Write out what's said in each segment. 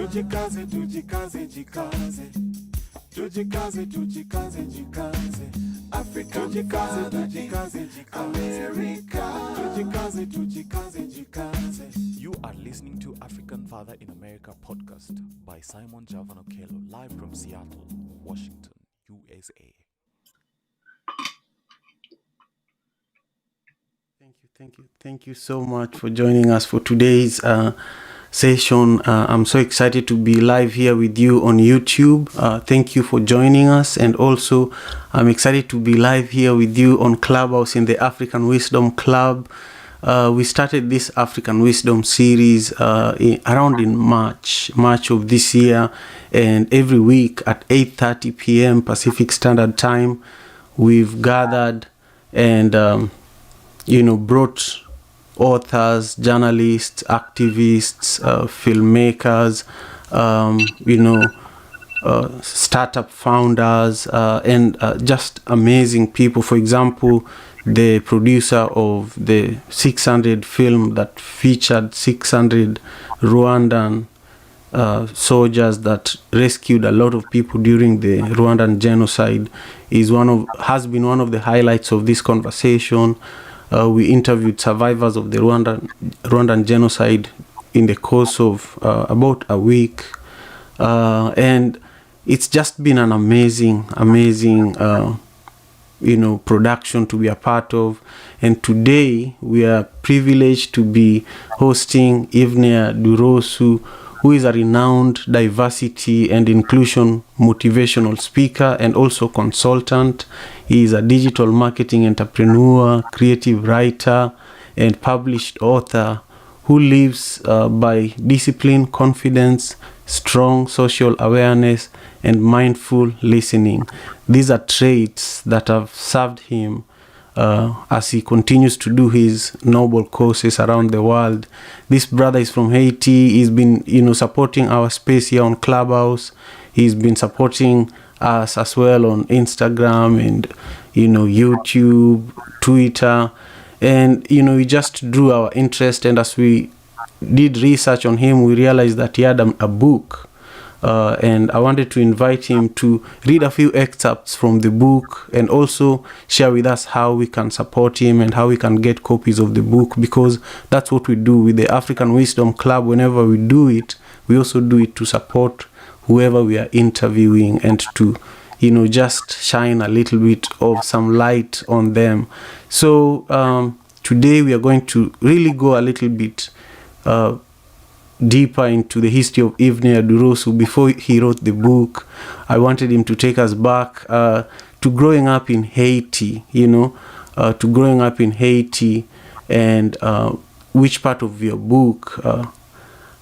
Tujikaze, tujikaze, jikaze. Tujikaze, tujikaze, jikaze. Africa, tujikaze, tujikaze, jikaze. America, tujikaze, tujikaze, jikaze. You are listening to African Father in America podcast by Simon Javanokelo, live from Seattle, Washington, USA. Thank you so much for joining us for today's session. I'm so excited to be live here with you on YouTube. Thank you for joining us, and also I'm excited to be live here with you on Clubhouse in the African Wisdom Club. We started this African Wisdom series around in March of this year, and every week at 8:30 p.m. Pacific Standard Time, we've gathered and brought authors, journalists, activists, filmmakers, startup founders, and just amazing people. For example, the producer of the 600 film that featured 600 Rwandan soldiers that rescued a lot of people during the Rwandan genocide has been one of the highlights of this conversation. We interviewed survivors of the Rwandan genocide in the course of about a week, and it's just been an amazing production to be a part of. And today we are privileged to be hosting Yvener Duroseau, who is a renowned diversity and inclusion motivational speaker and also consultant. He is a digital marketing entrepreneur, creative writer, and published author who lives by discipline, confidence, strong social awareness, and mindful listening. These are traits that have served him as he continues to do his noble causes around the world. This brother is from Haiti. He's been, supporting our space here on Clubhouse. He's been supporting us as well on Instagram and, YouTube, Twitter. And, we just drew our interest. And as we did research on him, we realized that he had a book. And I wanted to invite him to read a few excerpts from the book and also share with us how we can support him and how we can get copies of the book, because that's what we do with the African Wisdom Club. Whenever we do it, we also do it to support whoever we are interviewing and to, just shine a little bit of some light on them. So today we are going to really go a little bit deeper into the history of Yvener Duroseau. Before he wrote the book, I wanted him to take us back to growing up in Haiti, to growing up in Haiti, and which part of your book,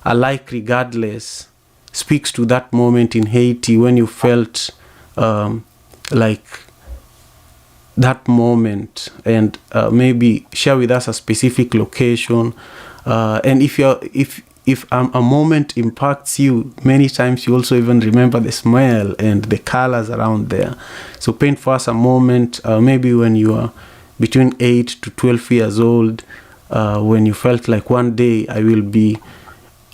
Alike Regardless, speaks to that moment in Haiti when you felt like that moment, and maybe share with us a specific location, and if a moment impacts you, many times you also even remember the smell and the colors around there. So paint for us a moment, maybe when you are between 8 to 12 years old, when you felt like one day I will be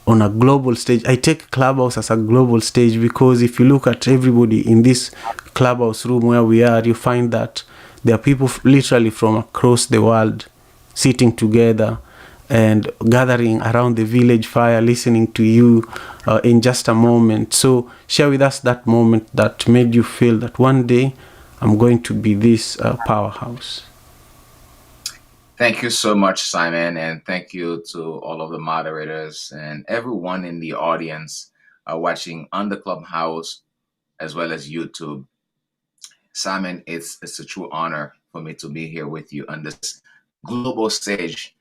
on a global stage. I take Clubhouse as a global stage because if you look at everybody in this Clubhouse room where we are, you find that there are people literally from across the world sitting together and gathering around the village fire, listening to you in just a moment. So share with us that moment that made you feel that one day I'm going to be this powerhouse. Thank you so much, Simon, and thank you to all of the moderators and everyone in the audience watching on the Clubhouse as well as YouTube. Simon, it's a true honor for me to be here with you on this global stage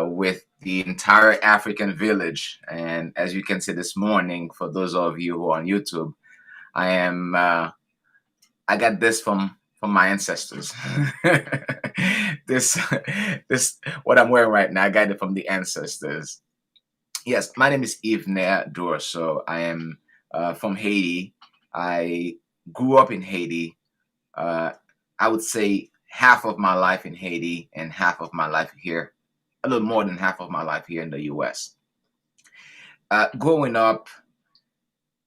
with the entire African village. And as you can see this morning, for those of you who are on YouTube, I got this from my ancestors. this what I'm wearing right now, I got it from the ancestors. Yes, my name is Yvener Duroseau. I am from Haiti. I grew up in Haiti. I would say half of my life in Haiti and half of my life here, a little more than half of my life here in the U.S. Growing up,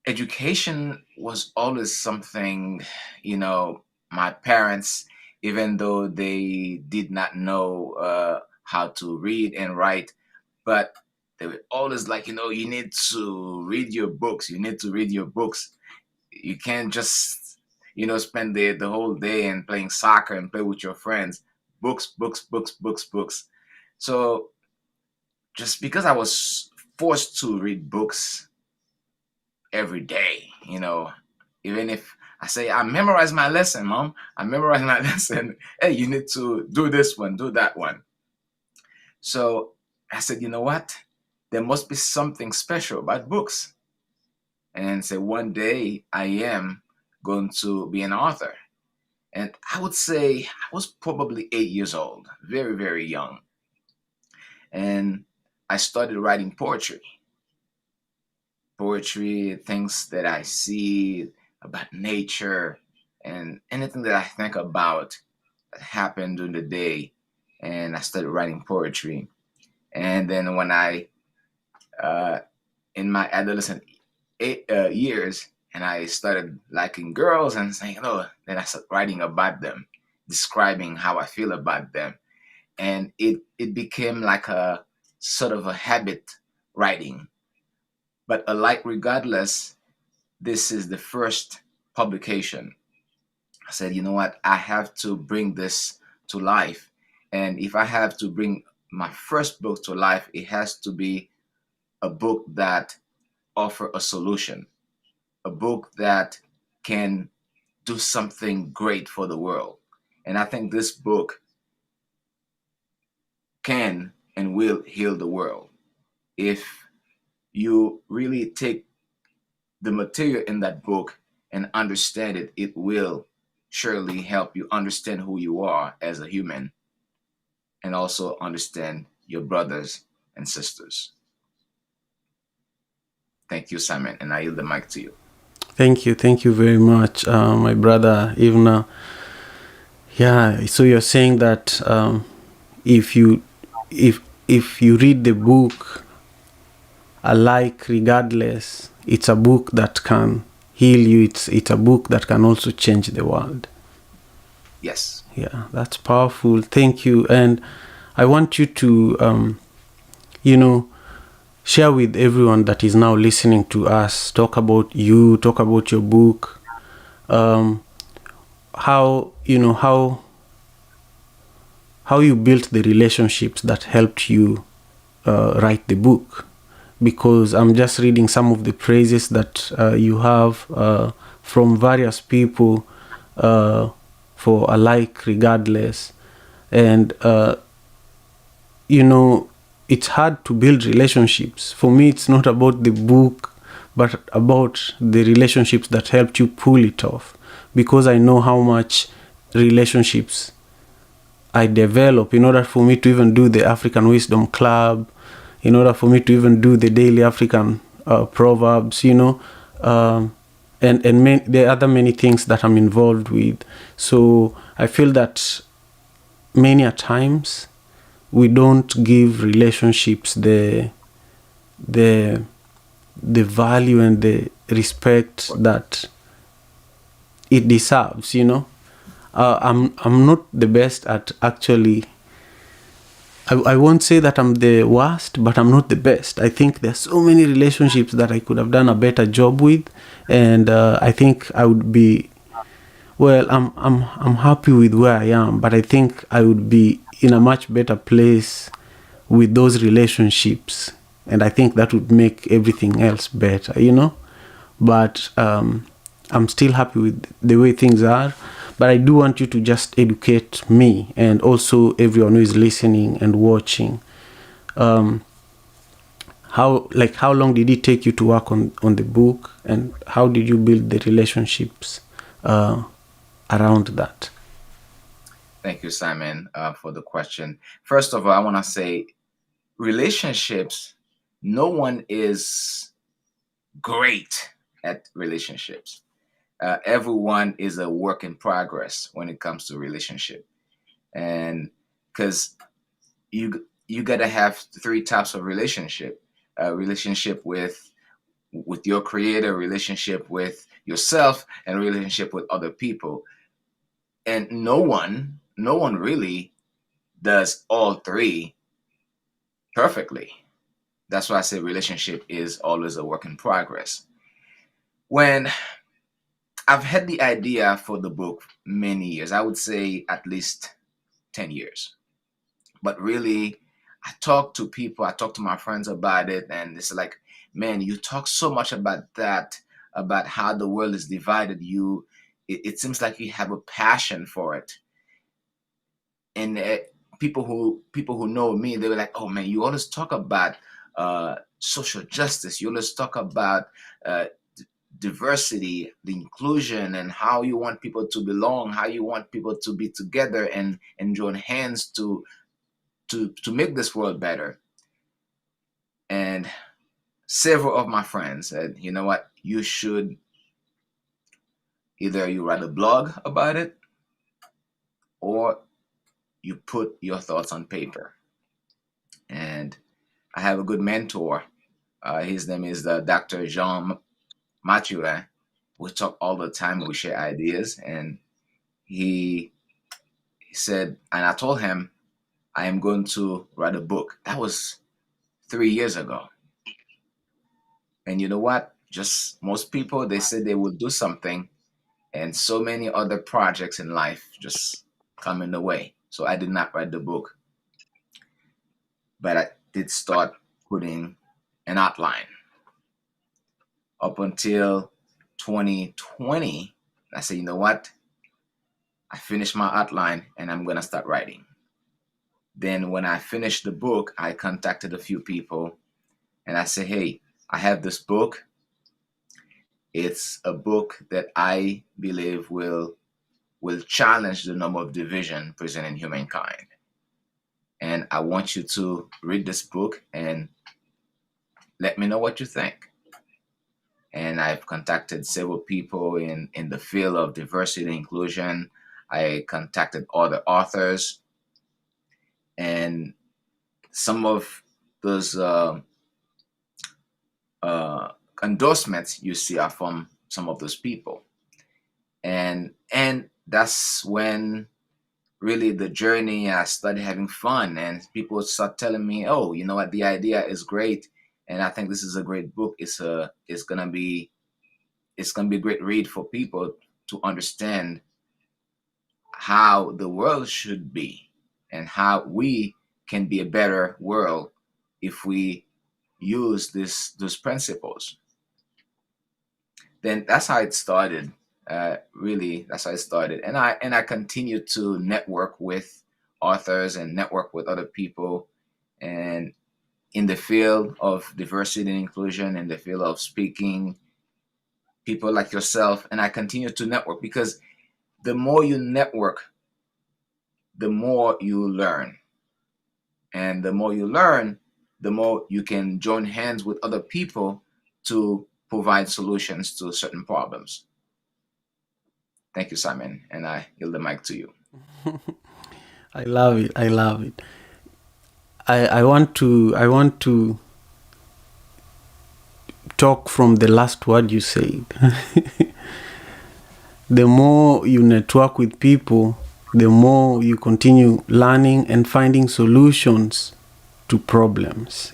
education was always something, my parents, even though they did not know how to read and write, but they were always like, you need to read your books. You need to read your books. You can't just, spend the whole day and playing soccer and play with your friends. Books, books, books, books, books. So just because I was forced to read books every day, even if I say, I memorize my lesson, mom, I memorize my lesson. Hey, you need to do this one, do that one. So I said, you know what? There must be something special about books. And so one day I am going to be an author. And I would say I was probably 8 years old, very, very young. And I started writing poetry, things that I see about nature, and anything that I think about that happened during the day. And I started writing poetry. And then when uh, in my adolescent years, and I started liking girls and saying, then I started writing about them, describing how I feel about them. And it became like a sort of a habit writing. But alike, regardless, this is the first publication. I said, you know what? I have to bring this to life. And if I have to bring my first book to life, it has to be a book that offer a solution, a book that can do something great for the world. And I think this book can and will heal the world if you really take the material in that book and understand it. It will surely help you understand who you are as a human and also understand your brothers and sisters. Thank you, Simon, and I yield the mic to you. Thank you very much, my brother Yvener. Yeah, so you're saying that if you if you read the book alike, regardless, it's a book that can heal you. It's a book that can also change the world. Yes. Yeah, that's powerful. Thank you. And I want you to you know share with everyone that is now listening to us, talk about you, talk about your book, how how you built the relationships that helped you write the book, because I'm just reading some of the praises that you have from various people for alike, regardless. And it's hard to build relationships. For me, it's not about the book, but about the relationships that helped you pull it off, because I know how much relationships I develop in order for me to even do the African Wisdom Club, in order for me to even do the daily African proverbs, and there are other many things that I'm involved with. So I feel that many a times we don't give relationships the value and the respect that it deserves. I'm not the best at actually. I won't say that I'm the worst, but I'm not the best. I think there's so many relationships that I could have done a better job with, and I think I would be. Well, I'm happy with where I am, but I think I would be in a much better place with those relationships, and I think that would make everything else better. But I'm still happy with the way things are. But I do want you to just educate me and also everyone who is listening and watching. How long did it take you to work on the book, and how did you build the relationships around that? Thank you, Simon, for the question. First of all, I want to say relationships, no one is great at relationships. Everyone is a work in progress when it comes to relationship. And because you got to have three types of relationship. Relationship with with your creator, relationship with yourself, and relationship with other people. And no one really does all three perfectly. That's why I say relationship is always a work in progress. When I've had the idea for the book many years, I would say at least 10 years. But really, I talk to people, I talk to my friends about it, and it's like, man, you talk so much about that, about how the world is divided. It seems like you have a passion for it. And people who know me, they were like, oh man, you always talk about social justice. You always talk about uh, diversity, the inclusion, and how you want people to belong, how you want people to be together and join hands to make this world better. And several of my friends said, you know what, you should either you write a blog about it or you put your thoughts on paper. And I have a good mentor. His name is Dr. Jean Mathurin. We talk all the time. We share ideas. And he said, and I told him, I am going to write a book. That was 3 years ago. And you know what? Just most people, they said they would do something, and so many other projects in life just come in the way. So I did not write the book, but I did start putting an outline. Up until 2020, I said, you know what? I finished my outline and I'm going to start writing. Then when I finished the book, I contacted a few people and I said, hey, I have this book. It's a book that I believe will challenge the norm of division present in humankind. And I want you to read this book and let me know what you think. And I've contacted several people in the field of diversity and inclusion. I contacted other authors, and some of those endorsements you see are from some of those people. And that's when really the journey, I started having fun, and people start telling me, oh, you know what, the idea is great, and I think this is a great book. It's gonna be a great read for people to understand how the world should be and how we can be a better world if we use those principles. Then that's how it started. Really, that's how it started, and I continue to network with authors and network with other people, and in the field of diversity and inclusion, in the field of speaking, people like yourself, and I continue to network because the more you network, the more you learn, and the more you learn, the more you can join hands with other people to provide solutions to certain problems. Thank you, Simon, and I yield the mic to you. I love it. I love it. I want to talk from the last word you said. The more you network with people, the more you continue learning and finding solutions to problems.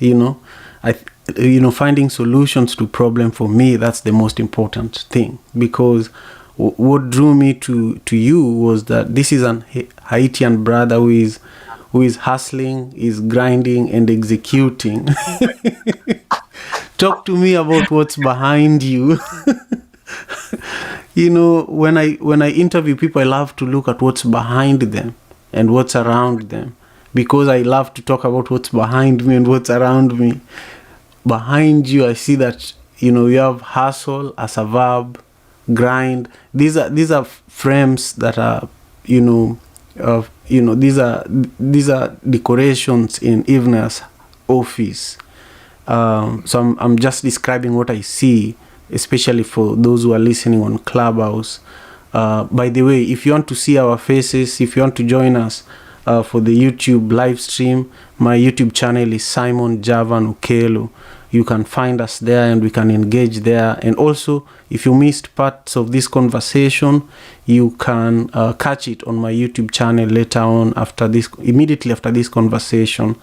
Finding solutions to problem, for me, that's the most important thing, because what drew me to you was that this is an Haitian brother who is hustling, is grinding and executing. Talk to me about what's behind you. When I interview people, I love to look at what's behind them and what's around them, because I love to talk about what's behind me and what's around me. Behind you, I see that you have hustle as a verb, grind. These are frames that are these are decorations in Yvener's office. So I'm just describing what I see, especially for those who are listening on Clubhouse. By the way, if you want to see our faces, if you want to join us for the YouTube live stream, my YouTube channel is Simon Javan Okelo. you can find us there and we can engage there. And also, if you missed parts of this conversation, you can catch it on my YouTube channel later on, immediately after this conversation.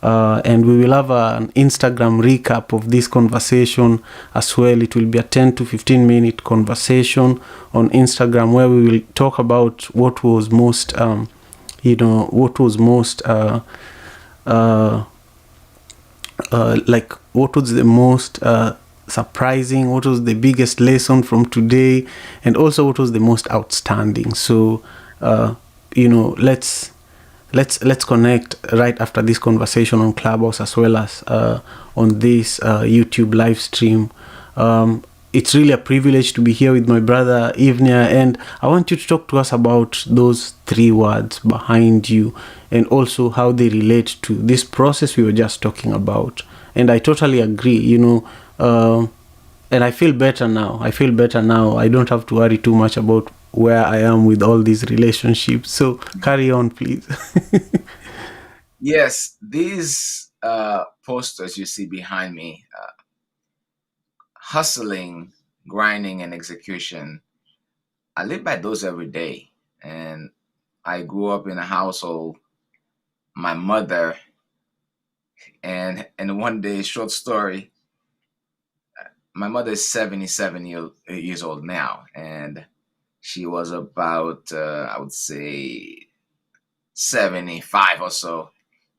And we will have an Instagram recap of this conversation as well. It will be a 10 to 15 minute conversation on Instagram where we will talk about what was most, what was the most surprising, what was the biggest lesson from today, and also what was the most outstanding. So, let's connect right after this conversation on Clubhouse as well as on this YouTube live stream. It's really a privilege to be here with my brother Yvener, and I want you to talk to us about those 3 words behind you and also how they relate to this process we were just talking about. And I totally agree, and I feel better now. I don't have to worry too much about where I am with all these relationships. So carry on, please. Yes, these posters you see behind me, hustling, grinding, and execution, I live by those every day. And I grew up in a household, my mother, and one day, short story, my mother is 77 years old now, and she was about, I would say, 75 or so.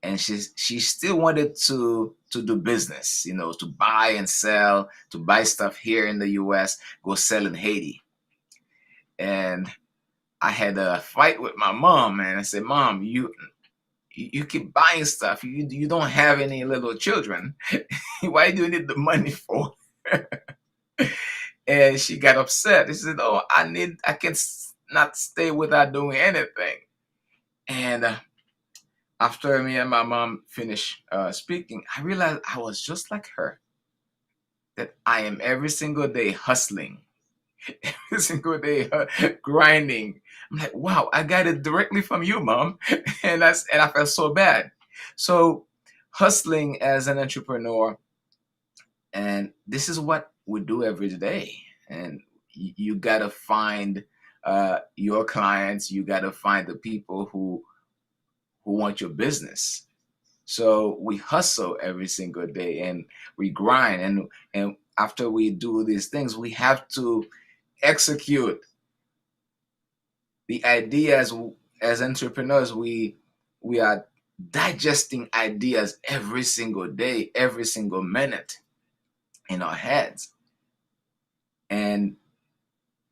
And she still wanted to do business, to buy and sell, to buy stuff here in the US, go sell in Haiti. And I had a fight with my mom, and I said, Mom, you keep buying stuff. You don't have any little children. Why do you need the money for? And she got upset. She said, "Oh, I can not stay without doing anything." And after me and my mom finished speaking, I realized I was just like her. That I am every single day hustling, every single day grinding. I'm like, wow, I got it directly from you, Mom, and I felt so bad. So hustling as an entrepreneur, and this is what we do every day. And you gotta find your clients. You gotta find the people who want your business. So we hustle every single day and we grind, and after we do these things, we have to execute the ideas. As entrepreneurs, we are digesting ideas every single day, every single minute in our heads. And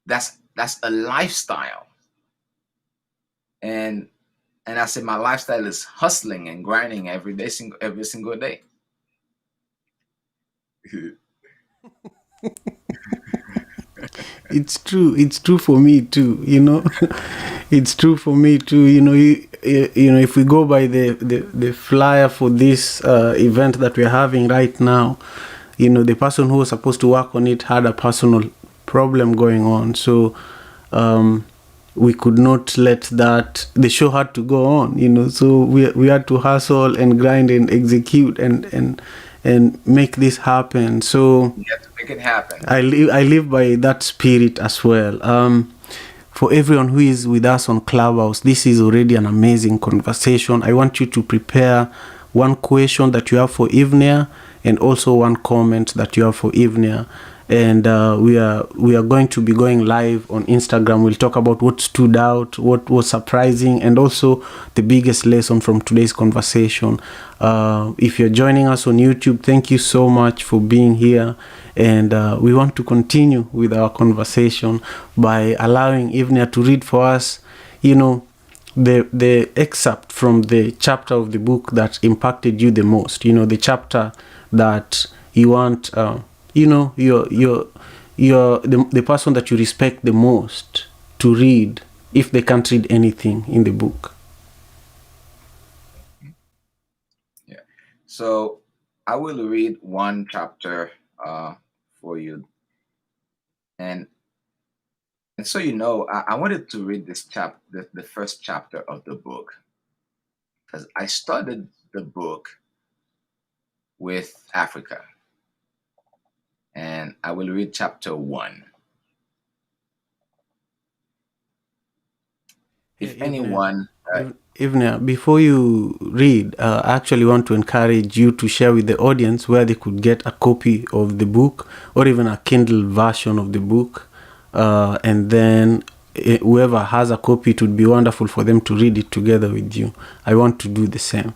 that's a lifestyle. And I say my lifestyle is hustling and grinding every single day. It's true for me too, it's true for me too. If we go by the flyer for this event that we're having right now, the person who was supposed to work on it had a personal problem going on, so we could not let the show had to go on, so we had to hustle and grind and execute and make this happen. So You have to make it happen. I live by that spirit as well. For everyone who is with us on Clubhouse, this is already an amazing conversation. I want you to prepare one question that you have for Yvener and also one comment that you have for Yvener. And we are going to be going live on Instagram. We'll talk about what stood out, what was surprising, and also the biggest lesson from today's conversation. If you're joining us on YouTube, thank you so much for being here. And we want to continue with our conversation by allowing Yvener to read for us, the excerpt from the chapter of the book that impacted you the most. The chapter that you want. You're the person that you respect the most to read if they can't read anything in the book. Yeah. So I will read one chapter for you, and so I wanted to read this chapter, the first chapter of the book, because I started the book with Africa. and I will read chapter 1. Yeah, If anyone, Ivnia, before you read, I actually want to encourage you to share with the audience where they could get a copy of the book or even a Kindle version of the book. And then whoever has a copy, it would be wonderful for them to read it together with you. I want to do the same.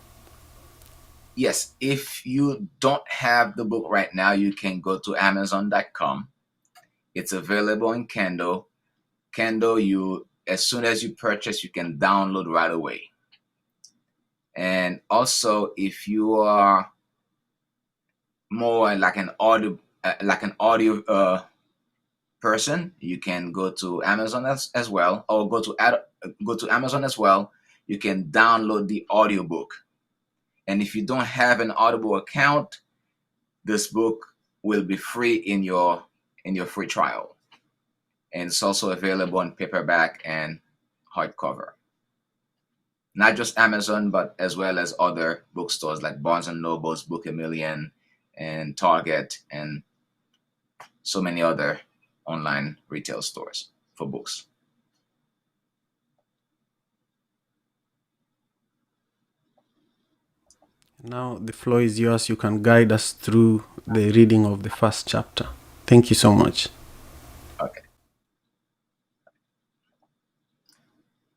yes, if you don't have the book right now, you can go to Amazon.com. It's available in Kindle. Kindle, you as soon as you purchase, you can download right away. And also, if you are more like an audio person, you can go to Amazon as well, or go to Amazon as well. You can download the audiobook. And if you don't have an Audible account, this book will be free in your free trial. And it's also available in paperback and hardcover. Not just Amazon, but as well as other bookstores like Barnes and Noble's, Book a Million, and Target, and so many other online retail stores for books. Now the floor is yours. You can guide us through the reading of the first chapter. Thank you so much. Okay.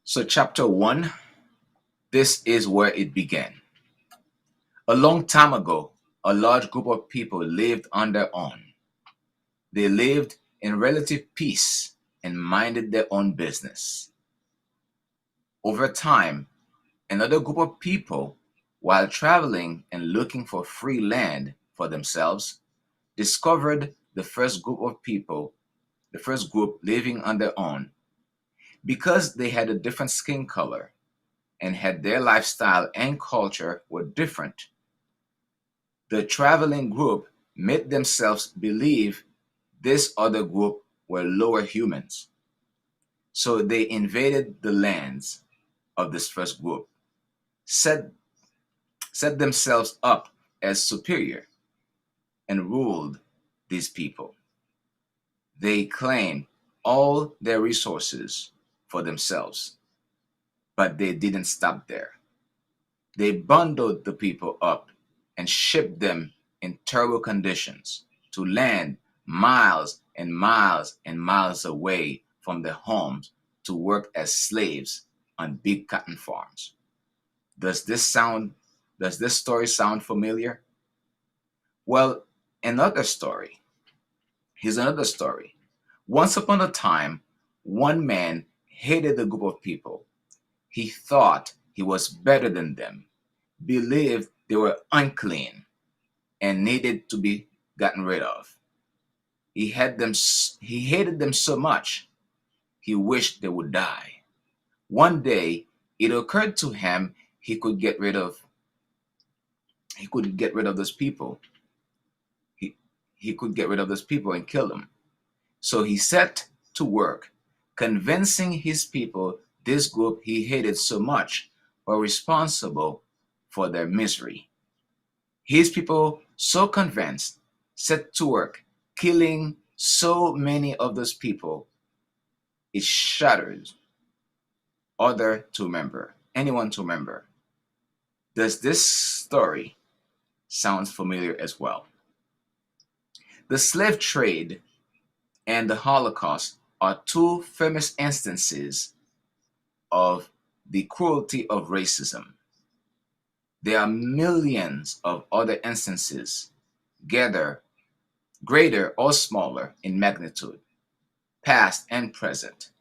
So, chapter 1, this is where it began. A long time ago, a large group of people lived on their own. They lived in relative peace and minded their own business. Over time, another group of people, while traveling and looking for free land for themselves, discovered the first group living on their own. Because they had a different skin color and had their lifestyle and culture were different, the traveling group made themselves believe this other group were lower humans. So they invaded the lands of this first group, set, set themselves up as superior, and ruled these people. They claimed all their resources for themselves, but they didn't stop there. They bundled the people up and shipped them in terrible conditions to land miles and miles and miles away from their homes to work as slaves on big cotton farms. Does this sound does this story sound familiar? Well, another story. Here's another story. Once upon a time, one man hated a group of people. He thought he was better than them, believed they were unclean and needed to be gotten rid of. He hated them so much he wished they would die. One day it occurred to him he could get rid of those people. He he could get rid of those people and kill them. So he set to work convincing his people this group he hated so much were responsible for their misery. His people, so convinced, set to work killing so many of those people, it shatters anyone to remember. Does this story sound familiar as well? The slave trade and the Holocaust are two famous instances of the cruelty of racism. There are millions of other instances, gather greater or smaller in magnitude, past and present.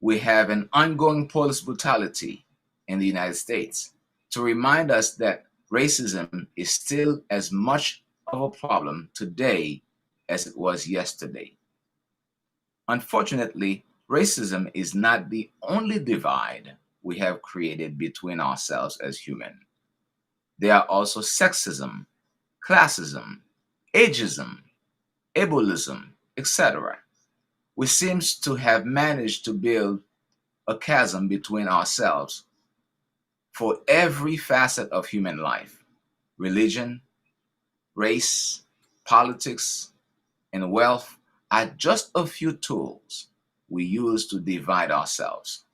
We have an ongoing police brutality in the United States to remind us that racism is still as much of a problem today as it was yesterday. Unfortunately, racism is not the only divide we have created between ourselves as humans. There are also sexism, classism, ageism, ableism, etc. We seem to have managed to build a chasm between ourselves for every facet of human life: religion, race, politics, and wealth are just a few tools we use to divide ourselves.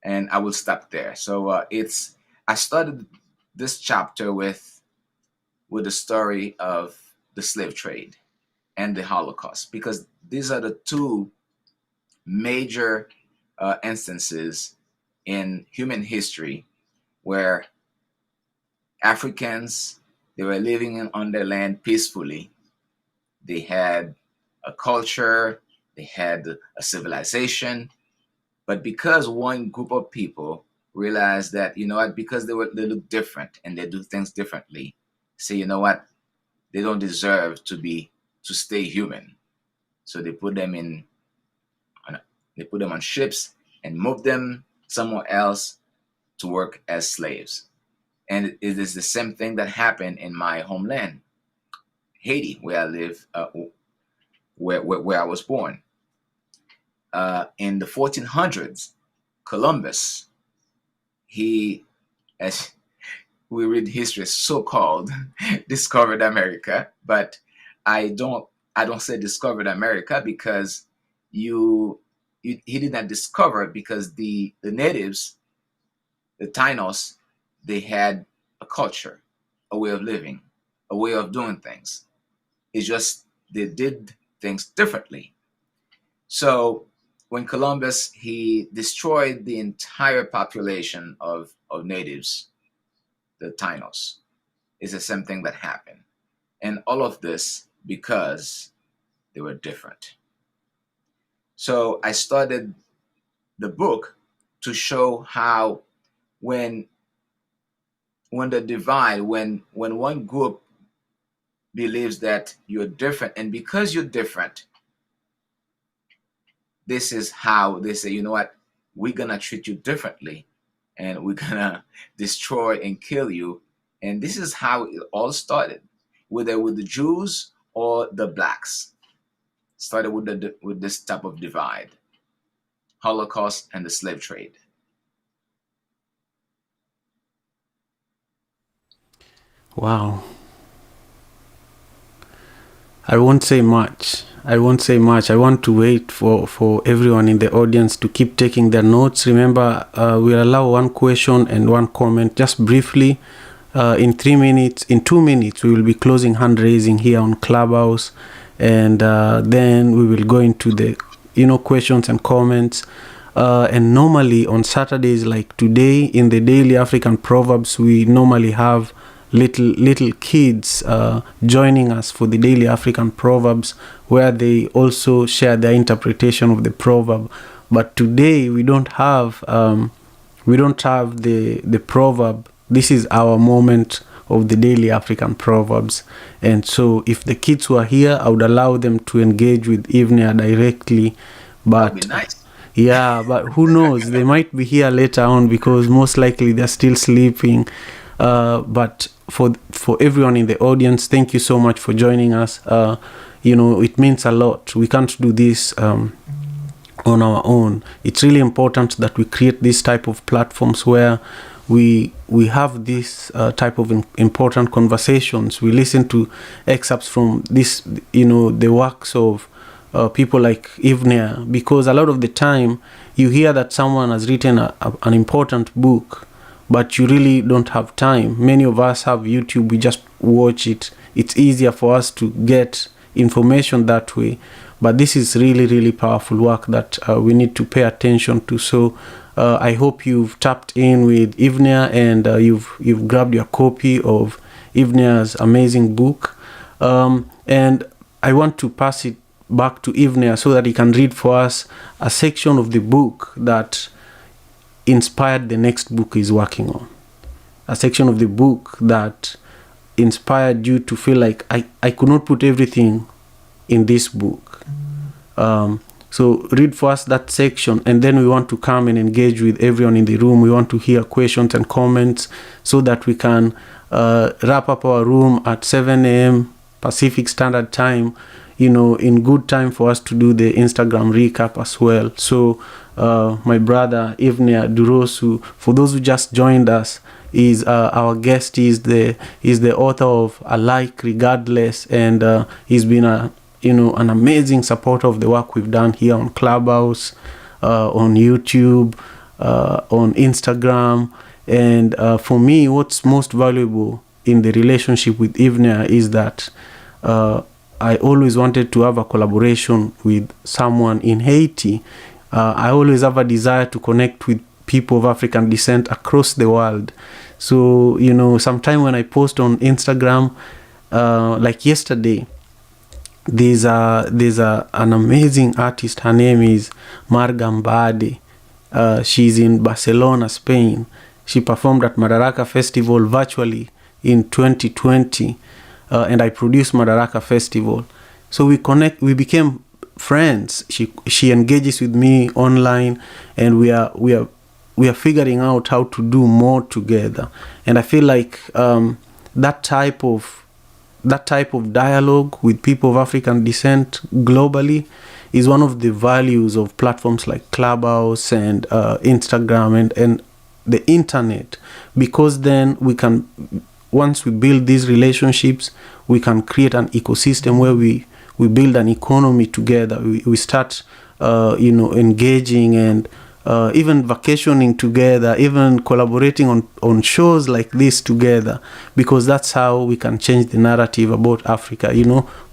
And I will stop there. So I started this chapter with the story of the slave trade and the Holocaust, because these are the two major instances in human history where Africans, they were living on their land peacefully. They had a culture, they had a civilization, but because one group of people realized that, you know what, because they look different and they do things differently, say, you know what, they don't deserve to stay human. So they put them on ships and moved them somewhere else to work as slaves. And it is the same thing that happened in my homeland, Haiti, where I live, where I was born. In the 1400s, Columbus, he, as we read history, so-called discovered America, but I don't say discovered America because he did not discover it, because the natives, the Tainos, they had a culture, a way of living, a way of doing things. It's just they did things differently. So when Columbus, he destroyed the entire population of natives, the Tainos, it's the same thing that happened. And all of this because they were different. So I started the book to show how when the divide, when one group believes that you're different, and because you're different, this is how they say, you know what, we're gonna treat you differently and we're gonna destroy and kill you. And this is how it all started, whether with the Jews or the blacks. Started with this type of divide, Holocaust and the slave trade. Wow. I won't say much. I want to wait for everyone in the audience to keep taking their notes. Remember, we'll allow one question and one comment just briefly. In 2 minutes, we will be closing hand raising here on Clubhouse. And then we will go into the questions and comments. And normally on Saturdays like today, in the Daily African Proverbs, we normally have little kids joining us for the Daily African Proverbs, where they also share their interpretation of the proverb. But today we don't have the proverb. This is our moment of the Daily African Proverbs. And so if the kids were here, I would allow them to engage with Yvener directly. But That'd be nice. yeah, but who knows? They might be here later on, because most likely they're still sleeping. But for everyone in the audience, thank you so much for joining us. It means a lot. We can't do this on our own. It's really important that we create this type of platforms where we have this type of important conversations. We listen to excerpts from this, the works of people like Yvener, because a lot of the time you hear that someone has written an important book, but you really don't have time. Many of us have YouTube, we just watch it. It's easier for us to get information that way. But this is really, really powerful work that we need to pay attention to. So I hope you've tapped in with Yvener and you've grabbed your copy of Yvener's amazing book. And I want to pass it back to Yvener so that he can read for us a section of the book that inspired the next book he's working on. A section of the book that inspired you to feel like I could not put everything in this book. So read for us that section, and then we want to come and engage with everyone in the room. We want to hear questions and comments so that we can wrap up our room at 7 a.m. Pacific Standard Time, in good time for us to do the Instagram recap as well. So my brother Yvener Duroseau, for those who just joined us, is our guest. Is the author of Alike Regardless, and he's been an amazing supporter of the work we've done here on Clubhouse, on YouTube, on Instagram. And for me, what's most valuable in the relationship with Yvener is that I always wanted to have a collaboration with someone in Haiti. I always have a desire to connect with people of African descent across the world. So, sometime when I post on Instagram, like yesterday, there's an amazing artist. Her name is Marga Mbade. She's in Barcelona, Spain. She performed at Madaraka Festival virtually in 2020, and I produced Madaraka Festival. So we became friends. She engages with me online, and we are figuring out how to do more together. And I feel like that type of dialogue with people of African descent globally is one of the values of platforms like Clubhouse and Instagram and the internet, because then once we build these relationships, we can create an ecosystem where we build an economy together. We start engaging and even vacationing together, even collaborating on shows like this together, because that's how we can change the narrative about Africa,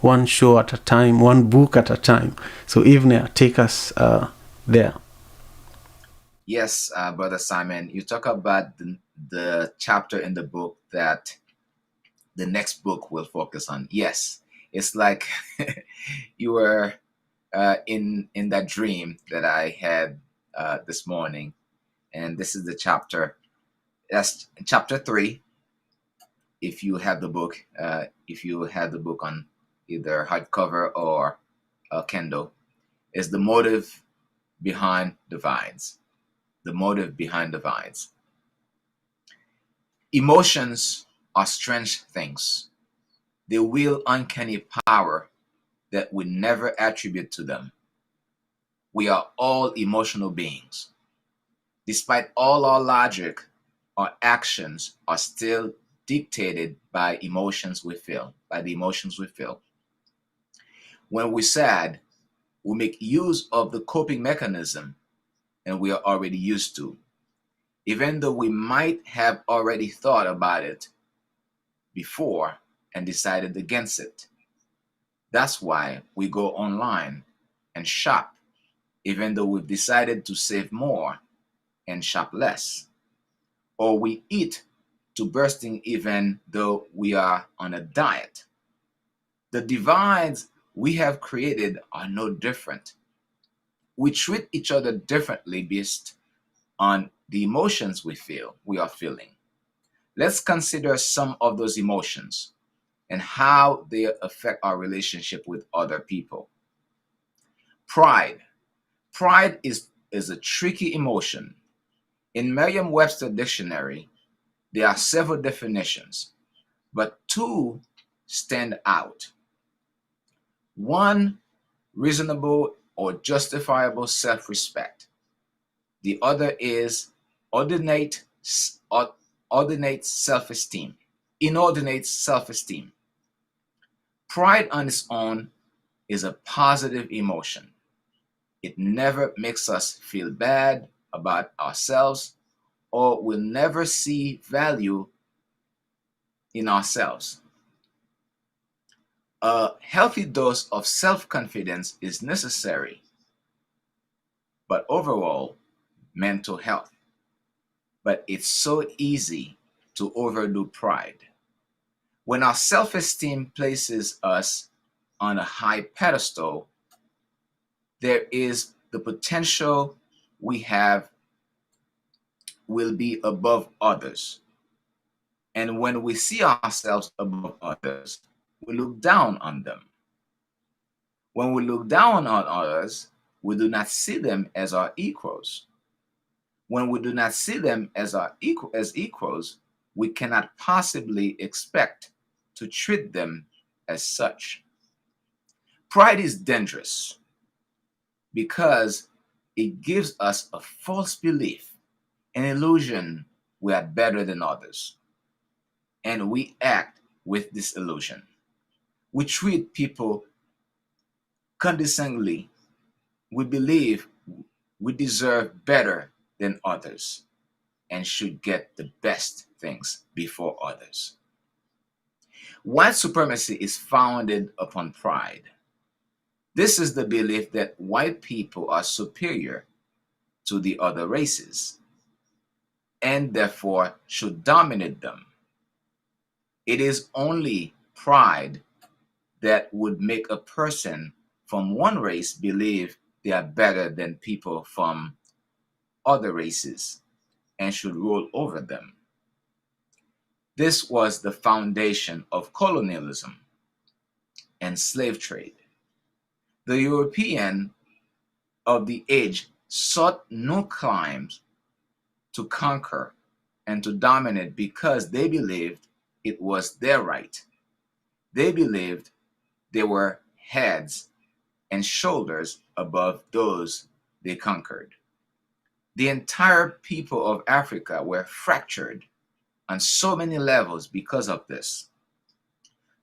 one show at a time, one book at a time. So Yvener, take us there. Yes, Brother Simon, you talk about the chapter in the book that the next book will focus on. Yes, it's like you were in that dream that I had this morning, and this is the chapter. That's chapter 3. If you have the book, on either hardcover or Kindle, is the motive behind divides. The motive behind divides. Emotions are strange things. They wield uncanny power that we never attribute to them. We are all emotional beings. Despite all our logic, our actions are still dictated by the emotions we feel. When we're sad, we make use of the coping mechanism and we are already used to, even though we might have already thought about it before and decided against it. That's why we go online and shop, even though we've decided to save more and shop less. Or we eat to bursting even though we are on a diet. The divides we have created are no different. We treat each other differently based on the emotions we are feeling. Let's consider some of those emotions and how they affect our relationship with other people. Pride. Pride is a tricky emotion. In Merriam-Webster dictionary, there are several definitions, but 2 stand out. 1, reasonable or justifiable self-respect. The other is ordinate self-esteem. Inordinate self-esteem. Pride on its own is a positive emotion. It never makes us feel bad about ourselves or will never see value in ourselves. A healthy dose of self-confidence is necessary, but overall, mental health. But it's so easy to overdo pride. When our self-esteem places us on a high pedestal, there is the potential we have will be above others. And when we see ourselves above others, we look down on them. When we look down on others, we do not see them as our equals. When we do not see them as equals, we cannot possibly expect to treat them as such. Pride is dangerous because it gives us a false belief, an illusion we are better than others. And we act with this illusion. We treat people condescendingly. We believe we deserve better than others and should get the best things before others. White supremacy is founded upon pride. This is the belief that white people are superior to the other races and therefore should dominate them. It is only pride that would make a person from one race believe they are better than people from other races and should rule over them. This was the foundation of colonialism and slave trade. The European of the age sought no climes to conquer and to dominate because they believed it was their right. They believed they were heads and shoulders above those they conquered. The entire people of Africa were fractured on so many levels because of this.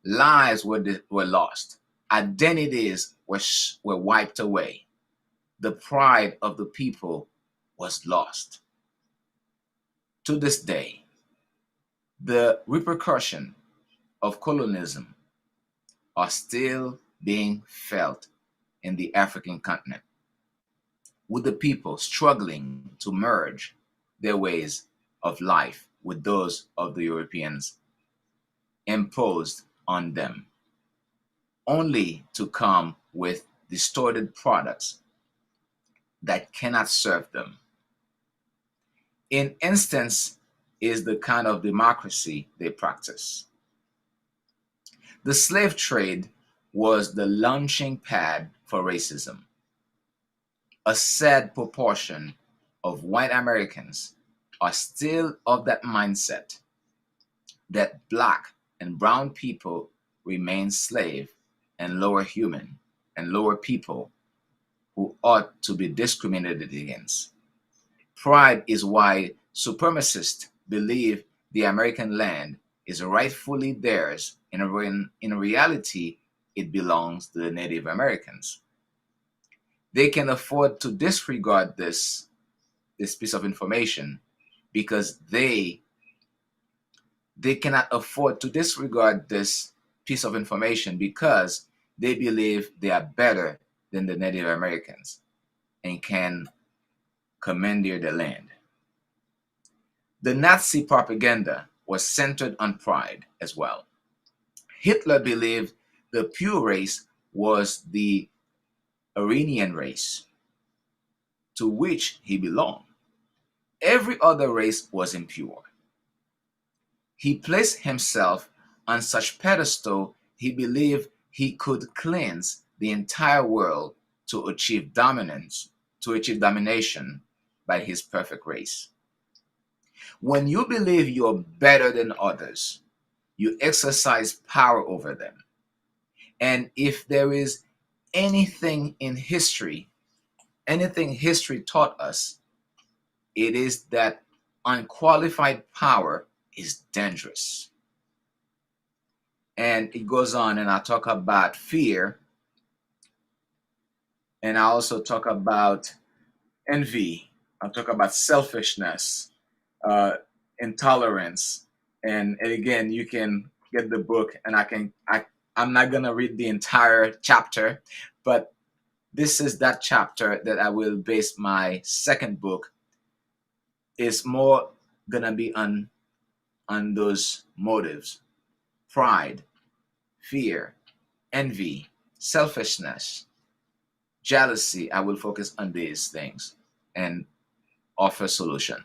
Lives were lost. Identities were wiped away. The pride of the people was lost. To this day, the repercussions of colonialism are still being felt in the African continent, with the people struggling to merge their ways of life with those of the Europeans imposed on them, only to come with distorted products that cannot serve them. In instance is the kind of democracy they practice. The slave trade was the launching pad for racism. A sad proportion of white Americans are still of that mindset that black and brown people remain slave and lower human and lower people who ought to be discriminated against. Pride is why supremacists believe the American land is rightfully theirs, and in reality, it belongs to the Native Americans. They can afford to disregard this piece of information because they cannot afford to disregard this piece of information because they believe they are better than the Native Americans and can commandeer the land. The Nazi propaganda was centered on pride as well. Hitler believed the pure race was the Aryan race, to which he belonged. Every other race was impure. He placed himself on such pedestal he believed he could cleanse the entire world to achieve domination by his perfect race. When you believe you're better than others, you exercise power over them. And if there is anything history taught us, it is that unqualified power is dangerous. And it goes on, and I talk about fear, and I also talk about envy. I talk about selfishness, intolerance, and again, you can get the book, and I'm not gonna read the entire chapter, but this is that chapter that I will base my second book. It's more gonna be on those motives: pride, fear, envy, selfishness, jealousy. I will focus on these things and offer a solution.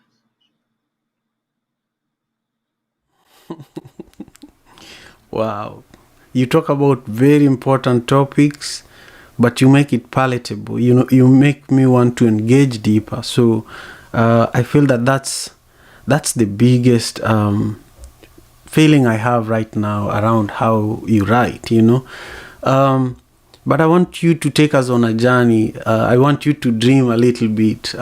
Wow. You talk about very important topics, but you make it palatable. You know, you make me want to engage deeper. So I feel that that's the biggest feeling I have right now around how you write, you know. But I want you to take us on a journey. I want you to dream a little bit.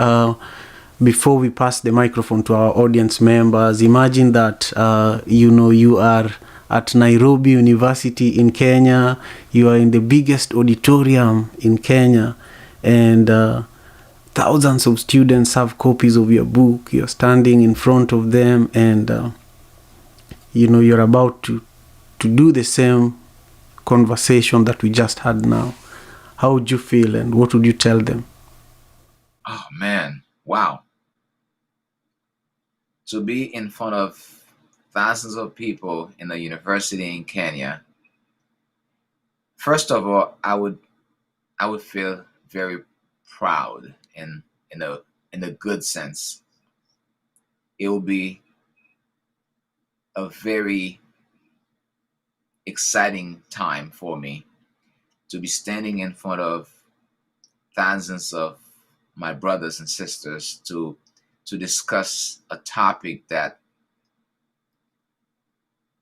before we pass the microphone to our audience members, imagine that you are at Nairobi University in Kenya. You are in the biggest auditorium in Kenya, and thousands of students have copies of your book. You're standing in front of them, and you're about to do the same conversation that we just had now. How would you feel, and what would you tell them? Oh man, wow. To be in front of thousands of people in a university in Kenya, first of all, I would feel very proud in a good sense. It will be a very exciting time for me to be standing in front of thousands of my brothers and sisters to discuss a topic that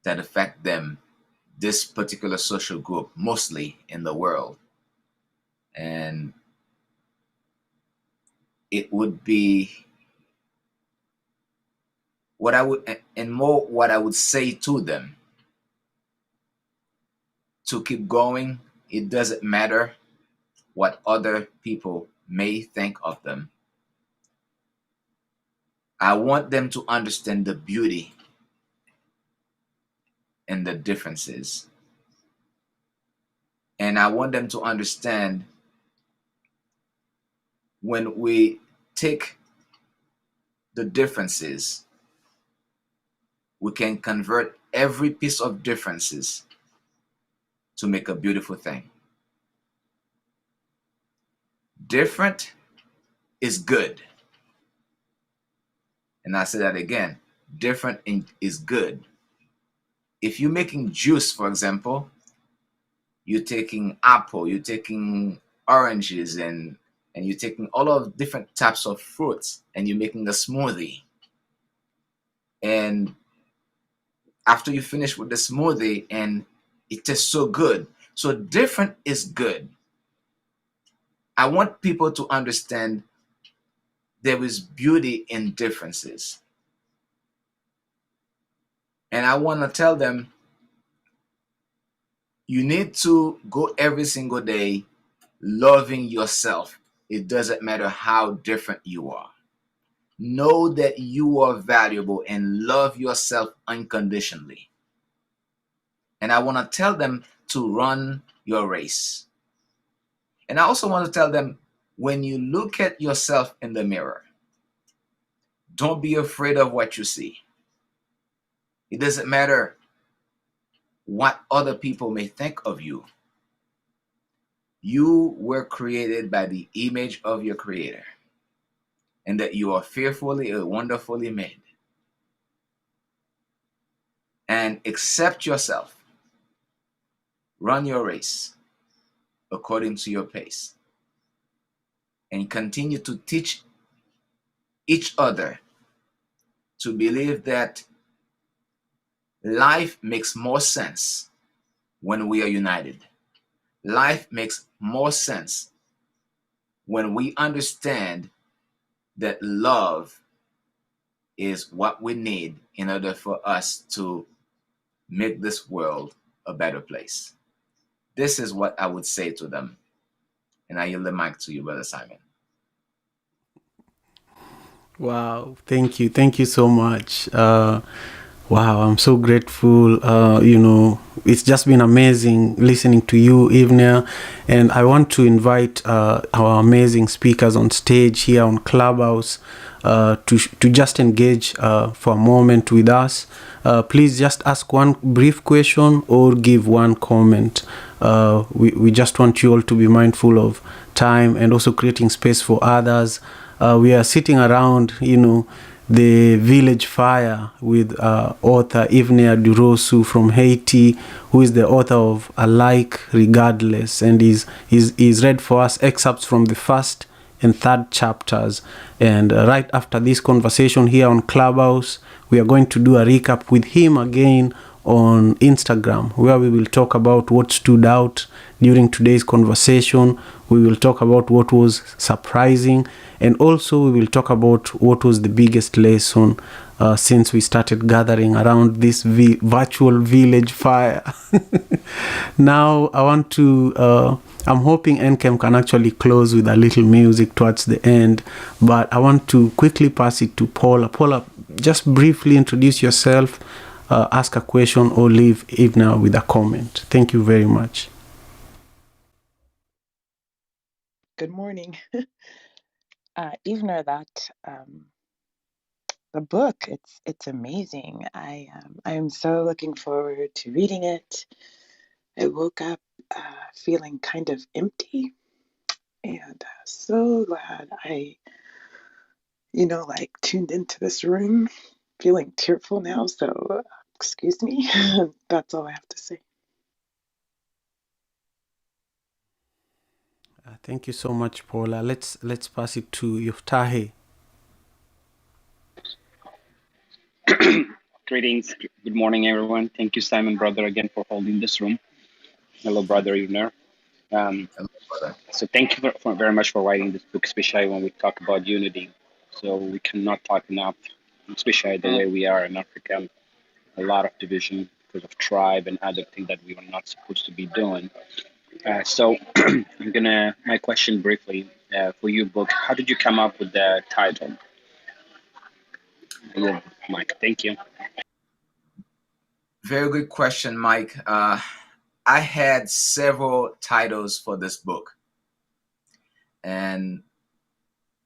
affect them, this particular social group, mostly in the world. And it would be what I would say to them: to keep going. It doesn't matter what other people may think of them. I want them to understand the beauty and the differences. And I want them to understand, when we take the differences, we can convert every piece of differences to make a beautiful thing. Different is good. And I say that again, different is good. If you're making juice, for example, you're taking apple, you're taking oranges, and you're taking all of different types of fruits, and you're making a smoothie. And after you finish with the smoothie, and it tastes so good. So different is good. I want people to understand there is beauty in differences. And I want to tell them, you need to go every single day loving yourself. It doesn't matter how different you are. Know that you are valuable and love yourself unconditionally. And I want to tell them to run your race. And I also want to tell them, when you look at yourself in the mirror, don't be afraid of what you see. It doesn't matter what other people may think of you. You were created by the image of your Creator, and that you are fearfully and wonderfully made. And accept yourself. Run your race according to your pace. And continue to teach each other to believe that life makes more sense when we are united. Life makes more sense when we understand that love is what we need in order for us to make this world a better place. This is what I would say to them. And I yield the mic to you, Brother Simon. Wow, thank you. Thank you so much. Wow, I'm so grateful. It's just been amazing listening to you, Yvener. And I want to invite our amazing speakers on stage here on Clubhouse to just engage for a moment with us. Please just ask one brief question or give one comment. We just want you all to be mindful of time and also creating space for others. We are sitting around, the village fire with author Yvener Duroseau from Haiti, who is the author of Alike Regardless, and he's read for us excerpts from the first and third chapters. And right after this conversation here on Clubhouse, we are going to do a recap with him again on Instagram, where we will talk about what stood out during today's conversation. We will talk about what was surprising, and also we will talk about what was the biggest lesson since we started gathering around this virtual village fire. Now I want to I'm hoping Nkem can actually close with a little music towards the end, but I want to quickly pass it to Paula. Paula, just briefly introduce yourself, ask a question, or leave Yvener with a comment. Thank you very much. Good morning. Yvener, the book, it's amazing. I am so looking forward to reading it. I woke up feeling kind of empty, and so glad I, tuned into this room, feeling tearful now. So excuse me. That's all I have to say. Thank you so much, Paula. Let's pass it to Yuftahi. Greetings. Good morning, everyone. Thank you, Simon, brother, again for holding this room. Hello, brother Yvener. So thank you very much for writing this book, especially when we talk about unity. So we cannot talk enough, especially the way we are in Africa. A lot of division because of tribe and other things that we are not supposed to be doing. So my question briefly for your book, how did you come up with the title? Mike, thank you. Very good question, Mike. I had several titles for this book, and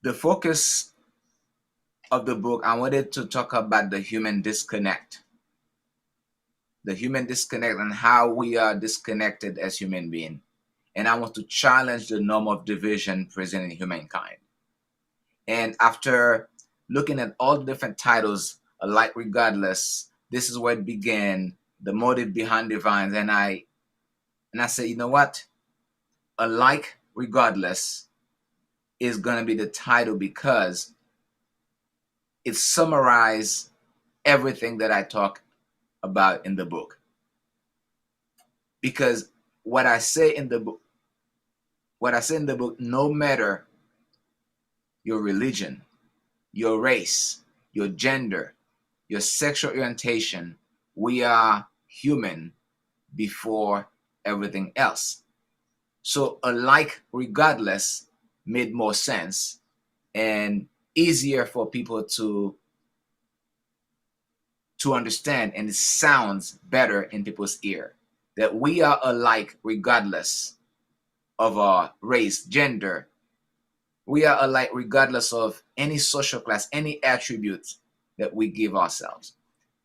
the focus of the book, I wanted to talk about the human disconnect and how we are disconnected as human beings. And I want to challenge the norm of division present in humankind. And after looking at all the different titles, alike regardless, this is where it began, the motive behind divines. And I said, you know what? Alike regardless is going to be the title because it summarizes everything that I talk about in the book. Because what I say in the book, no matter your religion, your race, your gender, your sexual orientation, we are human before everything else. So alike regardless made more sense and easier for people to understand, and it sounds better in people's ear, that we are alike regardless of our race, gender. We are alike regardless of any social class, any attributes that we give ourselves.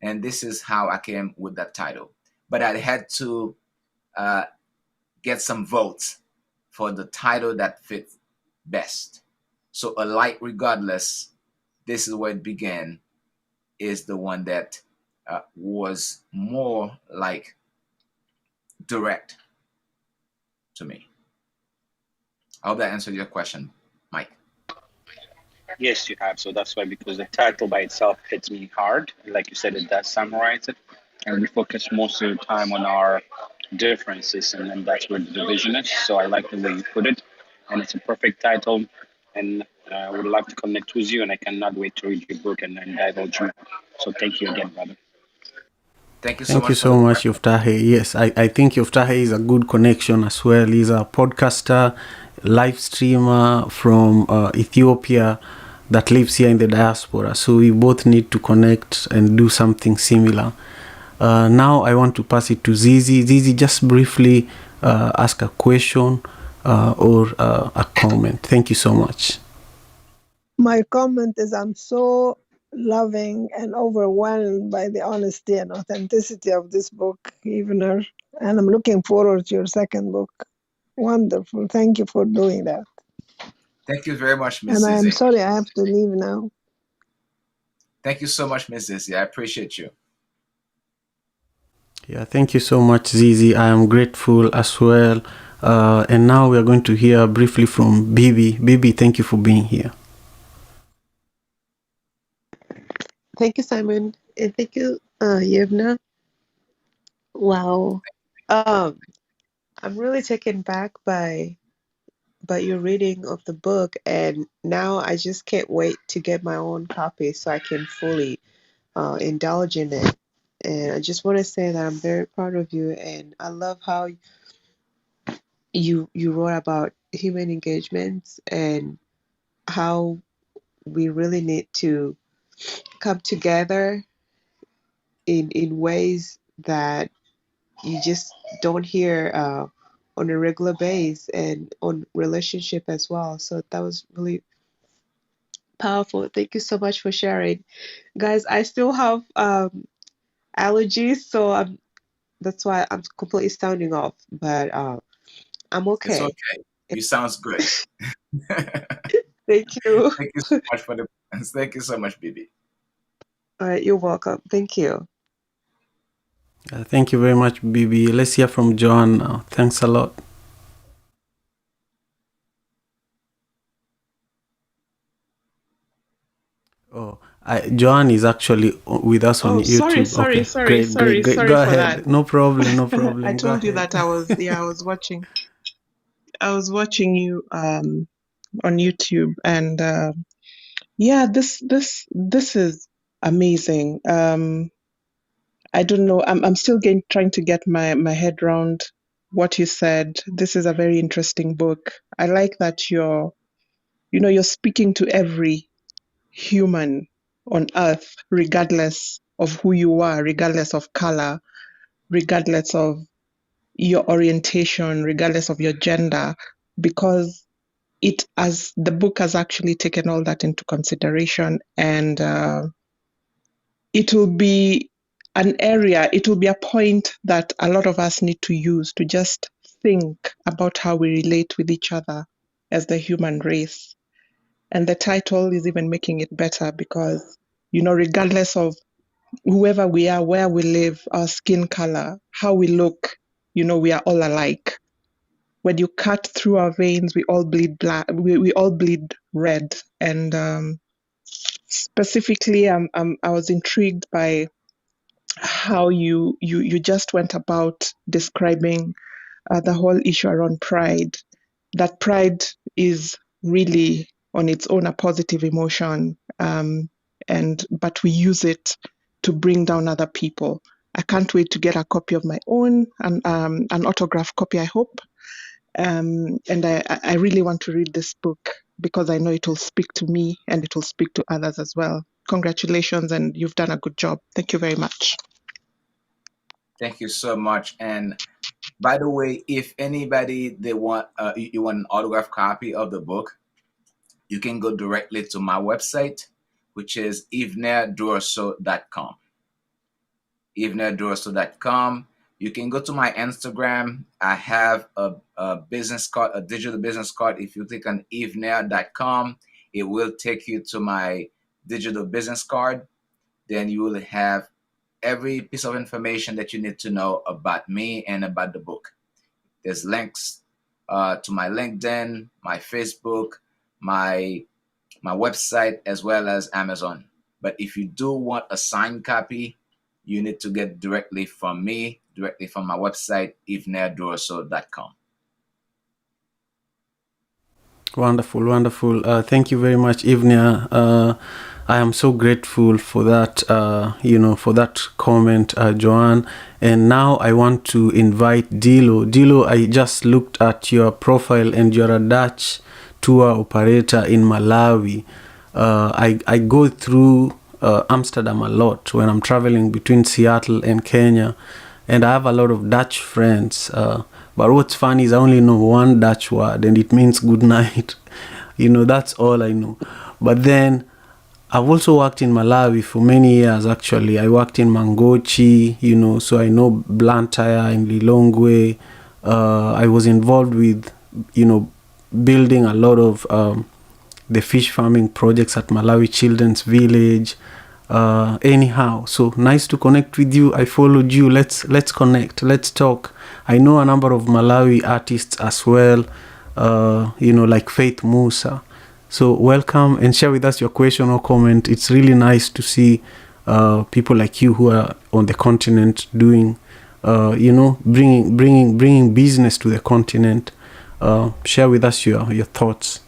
And this is how I came with that title. But I had to get some votes for the title that fits best. So alike regardless, this is where it began, is the one that was more like direct to me. I hope that answered your question, Mike. Yes, you have. So that's why, because the title by itself hits me hard. Like you said, it does summarize it. And we focus most of the time on our differences, and then that's where the division is. So I like the way you put it. And it's a perfect title. And I would love to connect with you, and I cannot wait to read your book and then divulge more. So thank you again, brother. Thank you so Thank you much for so the much, question. Yuftahi. Yes, I think Yuftahi is a good connection as well. He's a podcaster, live streamer from Ethiopia that lives here in the diaspora. So we both need to connect and do something similar. Now I want to pass it to Zizi. Zizi, just briefly ask a question or a comment. Thank you so much. My comment is I'm so loving and overwhelmed by the honesty and authenticity of this book, Yvener, and I'm looking forward to your second book. Wonderful. Thank you for doing that. Thank you very much, Ms. And I'm Zizi. sorry I have to leave now. Thank you so much, Ms. Zizi. I appreciate you. Yeah, thank you so much, Zizi. I am grateful as well. And now we are going to hear briefly from Bibi. Bibi, thank you for being here. Thank you, Simon, and thank you, Yevna. Wow. Um, I'm really taken back by your reading of the book, and now I just can't wait to get my own copy so I can fully indulge in it. And I just want to say that I'm very proud of you, and I love how you wrote about human engagements and how we really need to come together in ways that you just don't hear on a regular basis, and on relationship as well. So that was really powerful. Thank you so much for sharing. Guys, I still have allergies, so that's why I'm completely sounding off, but I'm It's okay. okay. You sounds good. Thank you. Thank you so much for the thank you so much, Bibi. All right, you're welcome. Thank you. Thank you very much, Bibi. Let's hear from Joan now. Thanks a lot. Oh, Joan is actually with us on Oh, YouTube. Okay, great, great, great. sorry Go for that. ahead. No problem, no I problem. Go told you ahead. that I was watching you on YouTube, and yeah, this is amazing. I don't know. I'm still trying to get my head around what you said. This is a very interesting book. I like that you're speaking to every human on earth, regardless of who you are, regardless of color, regardless of your orientation, regardless of your gender, because the book has actually taken all that into consideration, and it will be it will be a point that a lot of us need to use to just think about how we relate with each other as the human race. And the title is even making it better because, regardless of whoever we are, where we live, our skin color, how we look, we are all alike. When you cut through our veins, we all bleed black. We all bleed red. And specifically, I was intrigued by how you just went about describing the whole issue around pride. That pride is really on its own a positive emotion, but we use it to bring down other people. I can't wait to get a copy of my own, an autograph copy, I hope. And I really want to read this book because I know it will speak to me and it will speak to others as well. Congratulations, and you've done a good job. Thank you very much. Thank you so much. And by the way, if anybody they want you want an autograph copy of the book, you can go directly to my website, which is yvenerduroseau.com. yvenerduroseau.com. You can go to my Instagram. I have a business card, a digital business card. If you click on yvener.com, it will take you to my digital business card. Then you will have every piece of information that you need to know about me and about the book. There's links to my LinkedIn, my Facebook, my website, as well as Amazon. But if you do want a signed copy, you need to get directly from me, directly from my website, yvenerduroseau.com. Wonderful, wonderful. Thank you very much, Yvener. I am so grateful for that, for that comment, Joanne. And now I want to invite Dilo. Dilo, I just looked at your profile and you're a Dutch tour operator in Malawi. I go through Amsterdam a lot when I'm traveling between Seattle and Kenya, and I have a lot of Dutch friends. But what's funny is I only know one Dutch word, and it means good night. That's all I know. But then I've also worked in Malawi for many years, actually. I worked in Mangochi, so I know Blantyre and Lilongwe. I was involved with, building a lot of the fish farming projects at Malawi Children's Village. Anyhow, so nice to connect with you. I followed you. Let's connect. Let's talk. I know a number of Malawi artists as well, like Faith Musa. So welcome and share with us your question or comment. It's really nice to see people like you who are on the continent doing bringing business to the continent. Share with us your thoughts.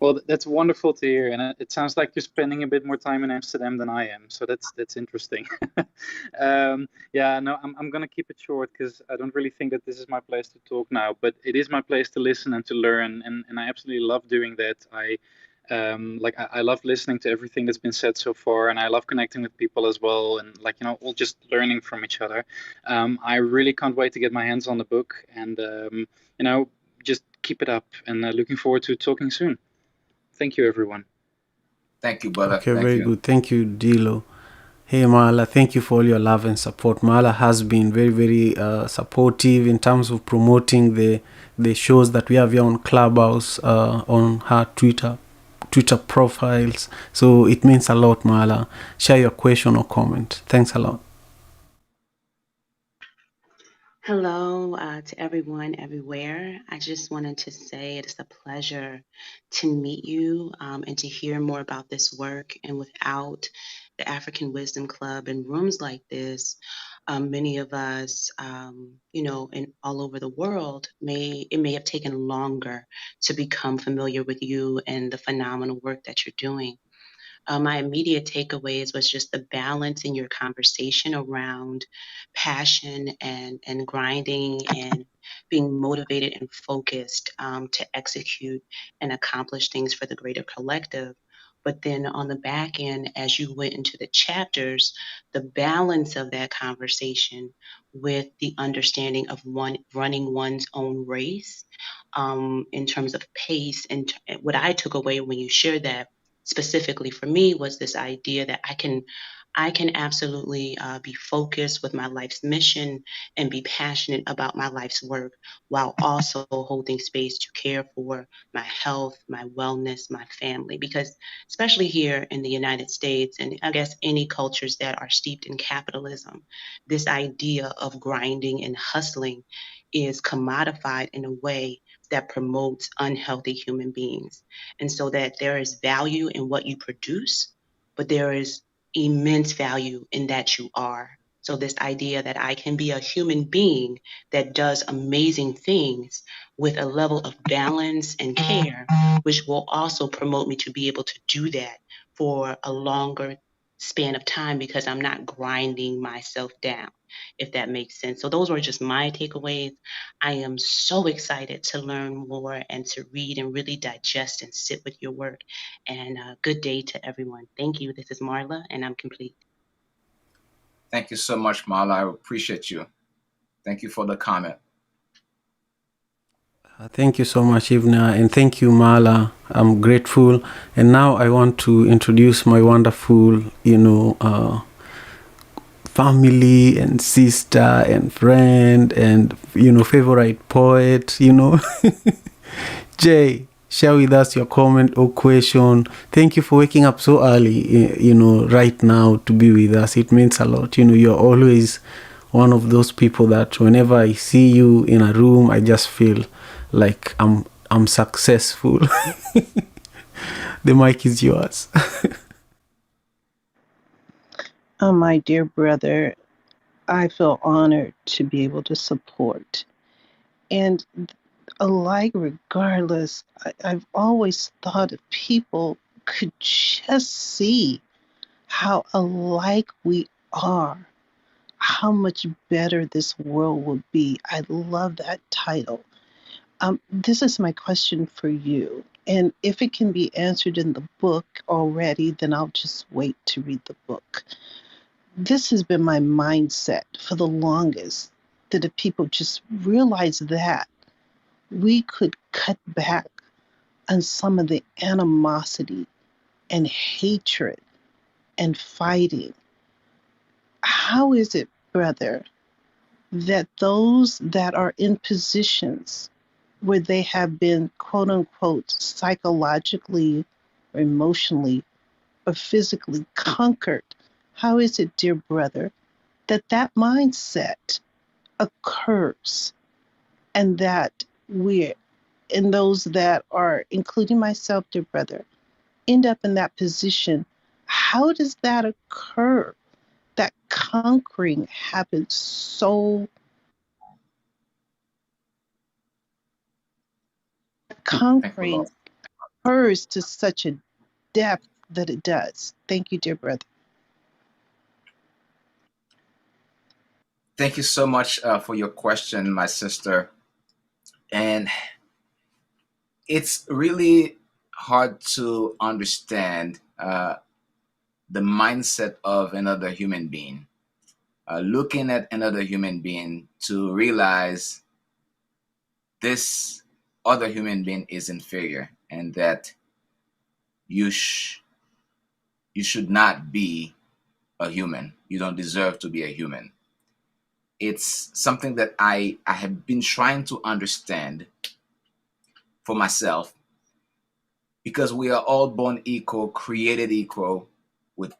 Well, that's wonderful to hear, and it sounds like you're spending a bit more time in Amsterdam than I am, so that's interesting. Yeah, no, I'm gonna keep it short because I don't really think that this is my place to talk now, but it is my place to listen and to learn, and I absolutely love doing that. I love listening to everything that's been said so far, and I love connecting with people as well, and all just learning from each other. I really can't wait to get my hands on the book, and just keep it up, and looking forward to talking soon. Thank you, everyone. Thank you, brother. Okay, Thank very you. good. Thank you, Dilo. Hey, Mala, thank you for all your love and support. Mala has been very, very supportive in terms of promoting the shows that we have here on Clubhouse, on her Twitter profiles. So it means a lot, Mala. Share your question or comment. Thanks a lot. Hello to everyone everywhere. I just wanted to say it is a pleasure to meet you and to hear more about this work. And without the African Wisdom Club and rooms like this, many of us, in all over the world, it may have taken longer to become familiar with you and the phenomenal work that you're doing. My immediate takeaways was just the balance in your conversation around passion and grinding and being motivated and focused to execute and accomplish things for the greater collective. But then on the back end, as you went into the chapters, the balance of that conversation with the understanding of one running one's own race in terms of pace. And what I took away when you shared that specifically for me was this idea that I can absolutely be focused with my life's mission and be passionate about my life's work while also holding space to care for my health, my wellness, my family. Because especially here in the United States, and I guess any cultures that are steeped in capitalism, this idea of grinding and hustling is commodified in a way that promotes unhealthy human beings. And so that there is value in what you produce, but there is immense value in that you are. So this idea that I can be a human being that does amazing things with a level of balance and care, which will also promote me to be able to do that for a longer span of time because I'm not grinding myself down, if that makes sense. So those were just my takeaways. I am so excited to learn more and to read and really digest and sit with your work. And good day to everyone. Thank you. This is Marla, and I'm complete. Thank you so much, Marla. I appreciate you. Thank you for the comment. Thank you so much, Yvener, and thank you, Mala. I'm grateful. And now I want to introduce my wonderful, family and sister and friend and, favorite poet, Jay, share with us your comment or question. Thank you for waking up so early, right now to be with us. It means a lot. You're always one of those people that whenever I see you in a room, I just feel like I'm successful. The mic is yours. My dear brother, I feel honored to be able to support. And alike, regardless, I've always thought if people could just see how alike we are, how much better this world would be. I love that title. This is my question for you. And if it can be answered in the book already, then I'll just wait to read the book. This has been my mindset for the longest, that if people just realize that, we could cut back on some of the animosity and hatred and fighting. How is it, brother, that those that are in positions where they have been, quote unquote, psychologically or emotionally or physically conquered, how is it, dear brother, that mindset occurs and that we're, and those that are, including myself, dear brother, end up in that position? How does that occur? that conquering happens so Thank you, conquering Lord. occurs to such a depth that it does. Thank you, dear brother. Thank you so much for your question, my sister. And it's really hard to understand the mindset of another human being. Looking at another human being to realize this other human being is inferior and that you you should not be a human. You don't deserve to be a human. It's something that I have been trying to understand for myself because we are all born equal, created equal, with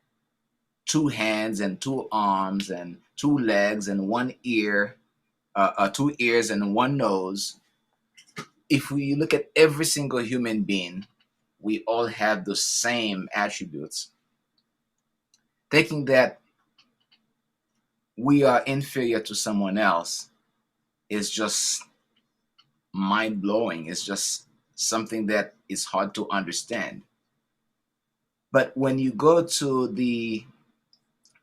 two hands and two arms and two legs and one ear, two ears and one nose. If we look at every single human being, we all have the same attributes. Thinking that we are inferior to someone else is just mind blowing. It's just something that is hard to understand. But when you go to the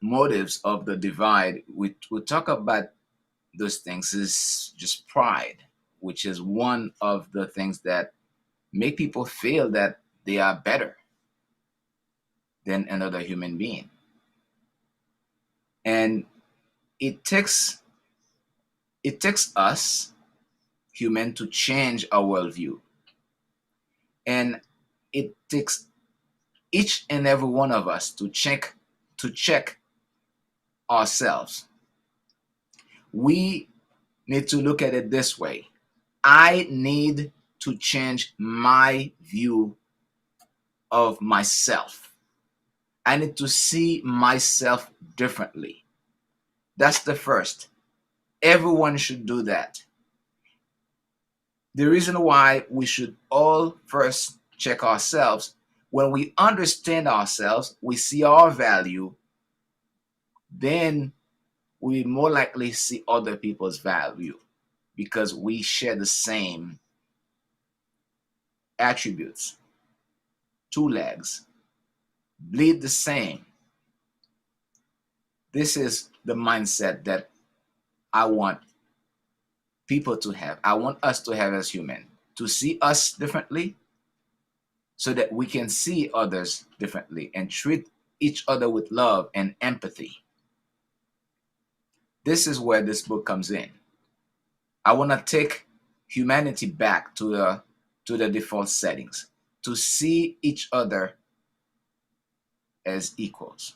motives of the divide, we talk about those things is just pride, which is one of the things that make people feel that they are better than another human being. And it takes us human to change our worldview. And it takes each and every one of us to check ourselves. We need to look at it this way. I need to change my view of myself. I need to see myself differently. That's the first. Everyone should do that. The reason why we should all first check ourselves, when we understand ourselves, we see our value, then we more likely see other people's value because we share the same attributes, two legs, bleed the same. This is the mindset that I want people to have. I want us to have as human, to see us differently so that we can see others differently and treat each other with love and empathy. This is where this book comes in. I want to take humanity back to the default settings, to see each other as equals.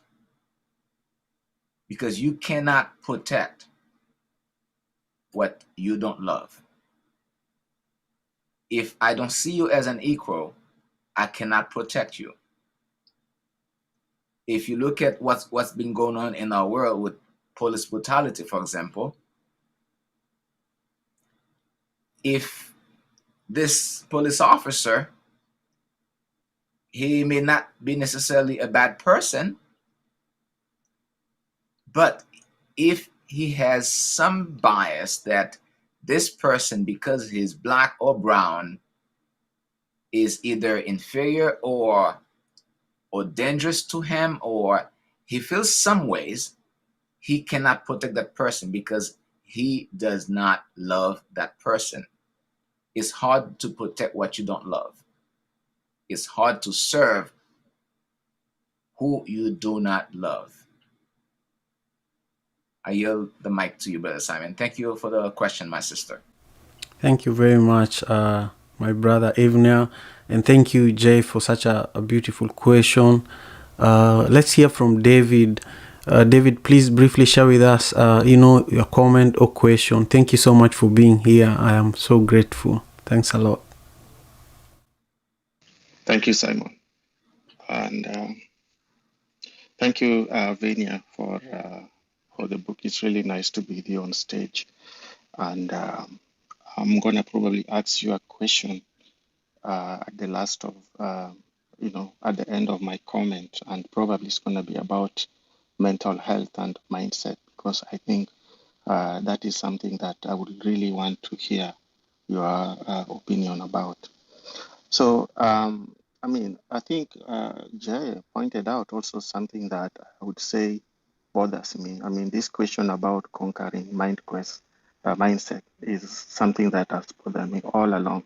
Because you cannot protect what you don't love. If I don't see you as an equal, I cannot protect you. If you look at what's been going on in our world with police brutality, for example, if this police officer, he may not be necessarily a bad person, but if he has some bias that this person, because he's black or brown, is either inferior or dangerous to him, or he feels some ways, he cannot protect that person because he does not love that person. It's hard to protect what you don't love. It's hard to serve who you do not love. I yield the mic to you, Brother Simon. Thank you for the question, my sister. Thank you very much, my brother Yvener, and thank you, Jay, for such a beautiful question. Let's hear from David. David, please briefly share with us, your comment or question. Thank you so much for being here. I am so grateful. Thanks a lot. Thank you, Simon, and thank you, Vania, for the book. It's really nice to be here on stage, and I'm gonna probably ask you a question at the last of, at the end of my comment, and probably it's gonna be about mental health and mindset, because I think that is something that I would really want to hear your opinion about. So, I think Jay pointed out also something that I would say bothers me. I mean, this question about conquering mindset is something that has bothered me all along,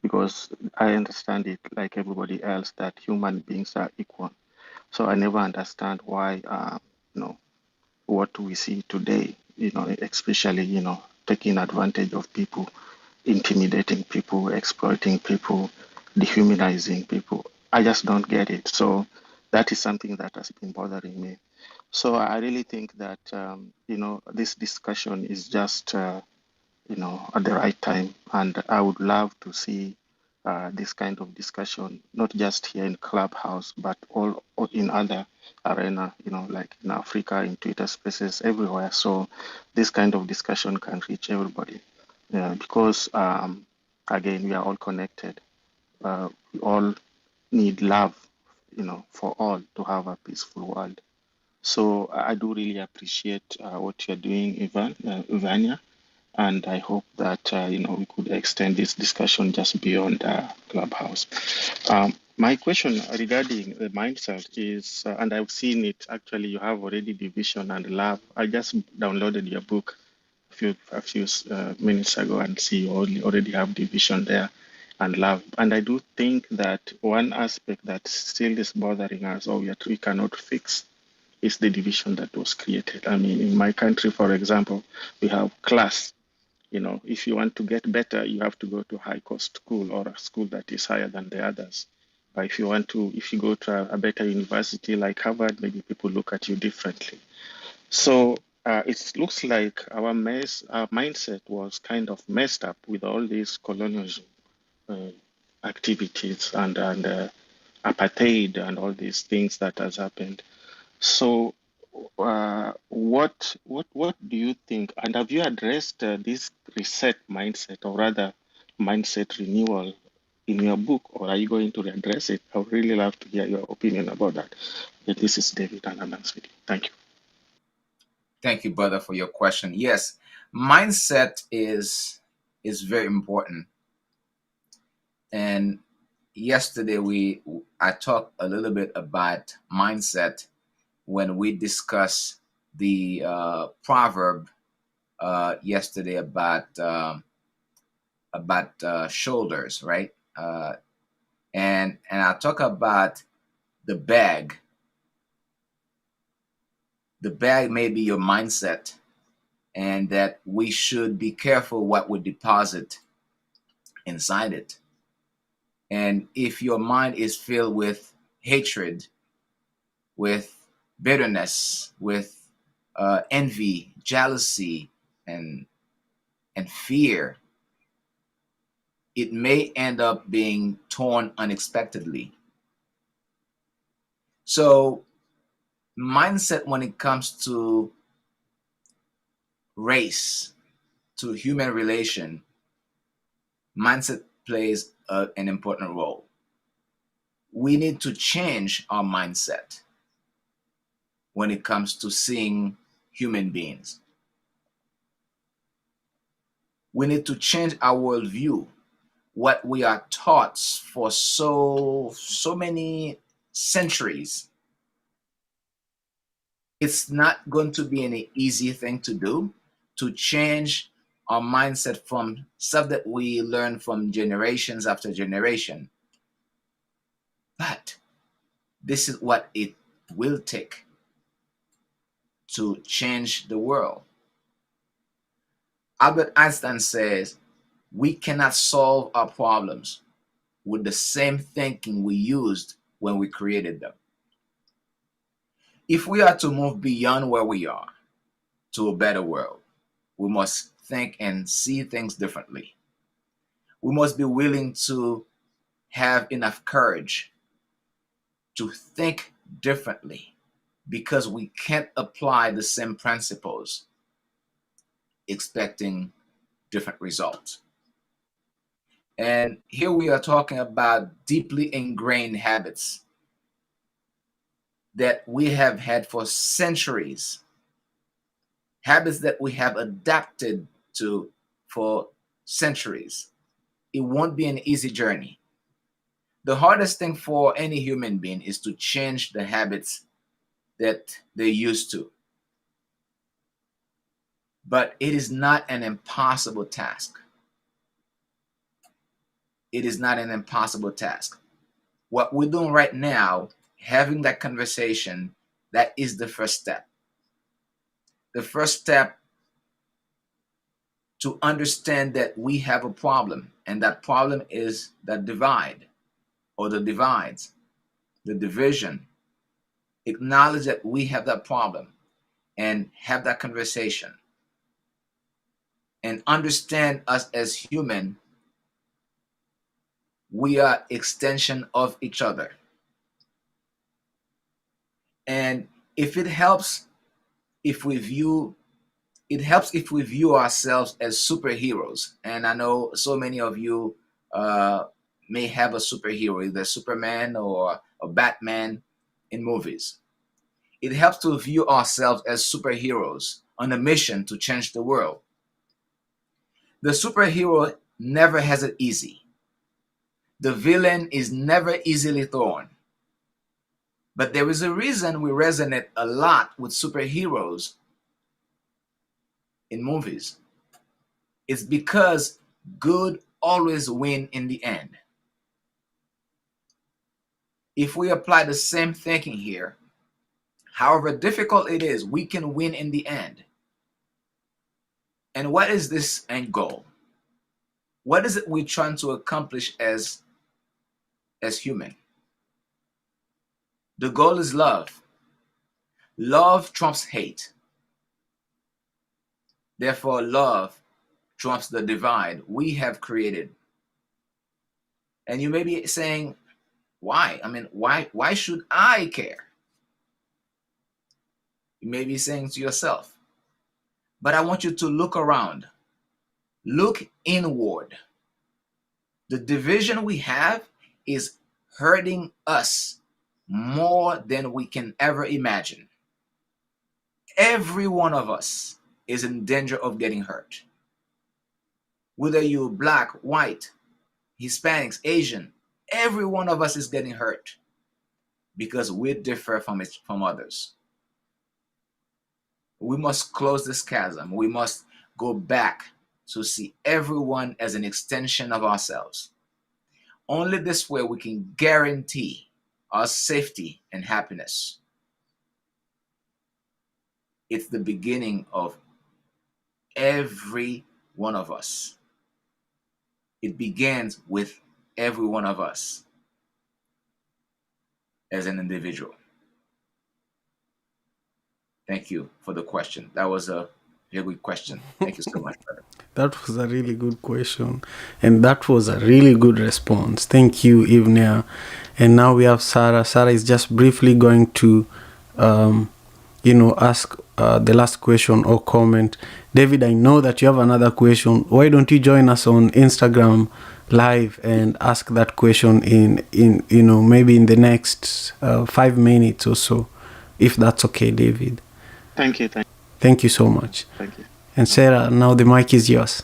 because I understand it like everybody else that human beings are equal. So I never understand why, you know, what we see today, especially, taking advantage of people, intimidating people, exploiting people, dehumanizing people. I just don't get it. So that is something that has been bothering me. So I really think that, this discussion is just, at the right time. And I would love to see this kind of discussion, not just here in Clubhouse, but all in other arena, like in Africa, in Twitter spaces, everywhere. So this kind of discussion can reach everybody. Because, again, we are all connected. We all need love, for all to have a peaceful world. So I do really appreciate what you're doing, Ivania, and I hope that we could extend this discussion just beyond Clubhouse. My question regarding the mindset is, and I've seen it actually. You have already division and love. I just downloaded your book a few minutes ago and see you already have division there and love. And I do think that one aspect that still is bothering us, or we cannot fix, is the division that was created. I mean, in my country, for example, we have class. If you want to get better, you have to go to high cost school or a school that is higher than the others. But if you go to a better university like Harvard, maybe people look at you differently. So it looks like our mindset was kind of messed up with all these colonialism uh, activities and apartheid and all these things that has happened. So, what do you think? And have you addressed this reset mindset, or rather, mindset renewal, in your book, or are you going to address it? I would really love to hear your opinion about that. This is David, and I'm speaking. Thank you. Thank you, brother, for your question. Yes, mindset is very important. And yesterday I talked a little bit about mindset when we discussed the proverb yesterday about shoulders, right? And I talk about the bag. The bag may be your mindset, and that we should be careful what we deposit inside it. And if your mind is filled with hatred, with bitterness, with envy, jealousy, and fear, it may end up being torn unexpectedly. So, mindset when it comes to race, to human relation, mindset plays an important role. We need to change our mindset when it comes to seeing human beings. We need to change our worldview, what we are taught for so many centuries. It's not going to be an easy thing to do, to change our mindset from stuff that we learn from generations after generation. But this is what it will take to change the world. Albert Einstein says we cannot solve our problems with the same thinking we used when we created them. If we are to move beyond where we are to a better world, we must think and see things differently. We must be willing to have enough courage to think differently, because we can't apply the same principles expecting different results. And here we are talking about deeply ingrained habits. that we have had for centuries, habits that we have adapted to for centuries. It won't be an easy journey. The hardest thing for any human being is to change the habits that they're used to. But it is not an impossible task. It is not an impossible task. What we're doing right now, having that conversation, that is the first step. The first step to understand that we have a problem, and that problem is that divide or the divides, the division. Acknowledge that we have that problem and have that conversation and understand us as human. We are extension of each other. And if it helps, if we view it helps if we view ourselves as superheroes. And I know so many of you may have a superhero, either Superman or a Batman in movies. It helps to view ourselves as superheroes on a mission to change the world. The superhero never has it easy. The villain is never easily thrown. But there is a reason we resonate a lot with superheroes in movies. It's because good always win in the end. If we apply the same thinking here, however difficult it is, we can win in the end. And what is this end goal? What is it we're trying to accomplish as human? The goal is love. Love trumps hate. Therefore, love trumps the divide we have created. And you may be saying, why? I mean, why should I care? You may be saying to yourself, but I want you to look around. Look inward. The division we have is hurting us more than we can ever imagine. Every one of us is in danger of getting hurt. Whether you're black, white, Hispanics, Asian, every one of us is getting hurt because we differ from others. We must close this chasm. We must go back to see everyone as an extension of ourselves. Only this way we can guarantee our safety and happiness. It's the beginning of every one of us. It begins with every one of us as an individual. Thank you for the question. That was a very good question. Thank you so much, brother. That was a really good question, and that was a really good response. Thank you, Yvener. And now we have Sarah. Sarah is just briefly going to, ask the last question or comment. David, I know that you have another question. Why don't you join us on Instagram Live and ask that question in maybe in the next 5 minutes or so, if that's okay, David. Thank you. Thank you so much. Thank you. And Sarah, now the mic is yours.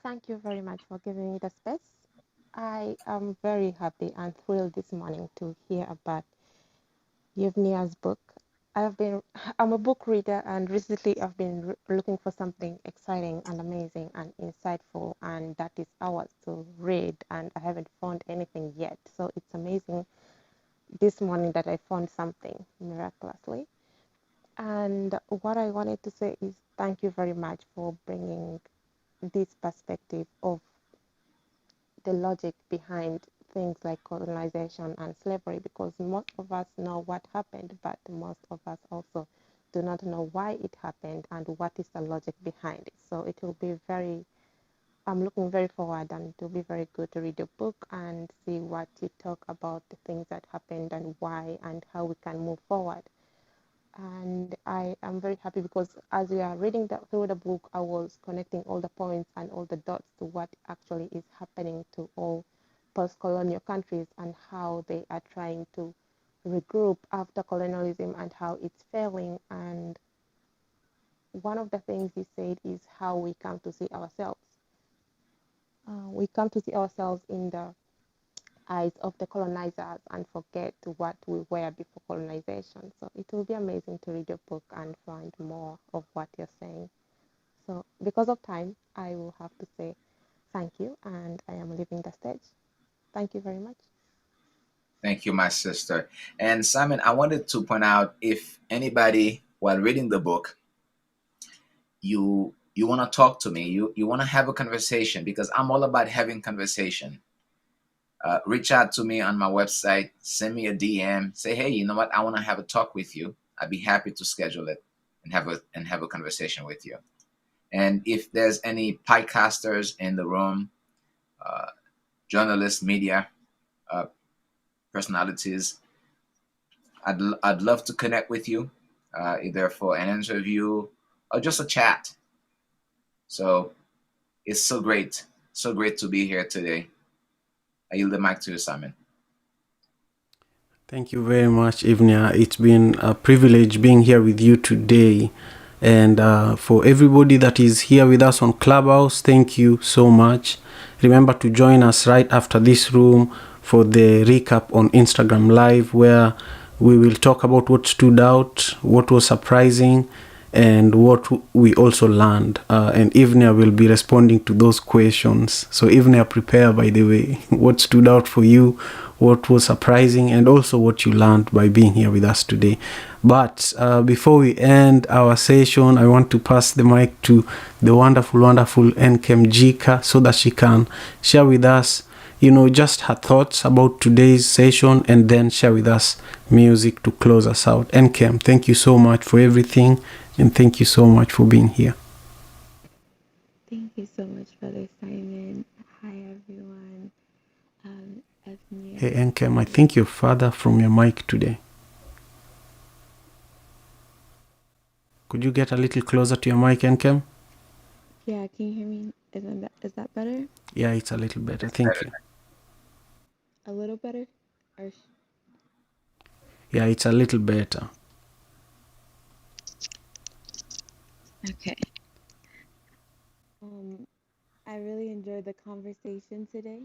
Thank you very much for giving me the space. I am very happy and thrilled this morning to hear about Yevnia's book. I'm a book reader, and recently I've been looking for something exciting and amazing and insightful, and that is ours to read, and I haven't found anything yet. So it's amazing this morning that I found something miraculously. And what I wanted to say is thank you very much for bringing this perspective of the logic behind things like colonization and slavery, because most of us know what happened, but most of us also do not know why it happened and what is the logic behind it. So it will be I'm looking very forward, and it will be very good to read the book and see what you talk about, the things that happened and why, and how we can move forward. And I am very happy because as we are reading through the book, I was connecting all the points and all the dots to what actually is happening to all post-colonial countries and how they are trying to regroup after colonialism and how it's failing. And one of the things he said is how we come to see ourselves. We come to see ourselves in the eyes of the colonizers and forget what we were before colonization. So it will be amazing to read your book and find more of what you're saying. So because of time, I will have to say thank you, and I am leaving the stage. Thank you very much. Thank you, my sister. And Simon, I wanted to point out, if anybody, while reading the book, you want to talk to me, you want to have a conversation, because I'm all about having conversation. Reach out to me on my website, send me a DM, say, hey, you know what? I want to have a talk with you. I'd be happy to schedule it and have a conversation with you. And if there's any podcasters in the room, uh, journalists, media uh, personalities, I'd love to connect with you, either for an interview or just a chat. So it's so great to be here today. I yield the mic to you, Simon. Thank you very much, Yvener. It's been a privilege being here with you today. And for everybody that is here with us on Clubhouse, thank you so much. Remember to join us right after this room for the recap on Instagram Live, where we will talk about what stood out, what was surprising, and what we also learned. And Yvener will be responding to those questions. So Yvener, prepare, by the way, what stood out for you, what was surprising, and also what you learned by being here with us today. But before we end our session, I want to pass the mic to the wonderful Nkem Jika, so that she can share with us, just her thoughts about today's session, and then share with us music to close us out. Nkem, thank you so much for everything, and thank you so much for being here. Thank you so much, Brother Simon. Hi, everyone. Hey, Nkem, I think you're farther from your mic today. Could you get a little closer to your mic, Nkem? Yeah, can you hear me? Is that better? Yeah, it's a little better. Thank you. A little better? Or Yeah, it's a little better. okay. I really enjoyed the conversation today,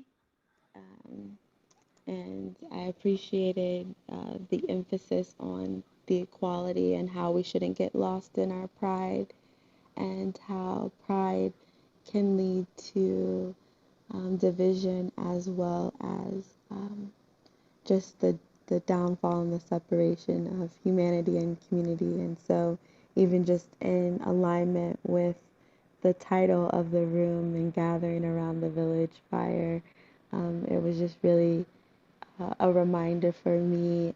and I appreciated the emphasis on the equality and how we shouldn't get lost in our pride, and how pride can lead to division, as well as just the downfall and the separation of humanity and community. And so, even just in alignment with the title of the room and gathering around the village fire, it was just really a reminder for me,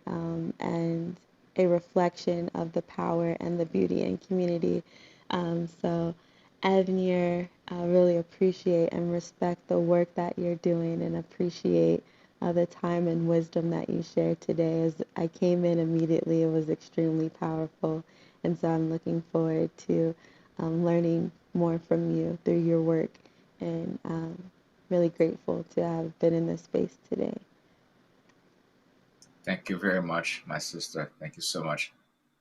and a reflection of the power and the beauty in community. So, Evnier, I really appreciate and respect the work that you're doing, and appreciate the time and wisdom that you shared today. As I came in immediately, it was extremely powerful. And so I'm looking forward to learning more from you through your work, and really grateful to have been in this space today. Thank you very much, my sister. Thank you so much.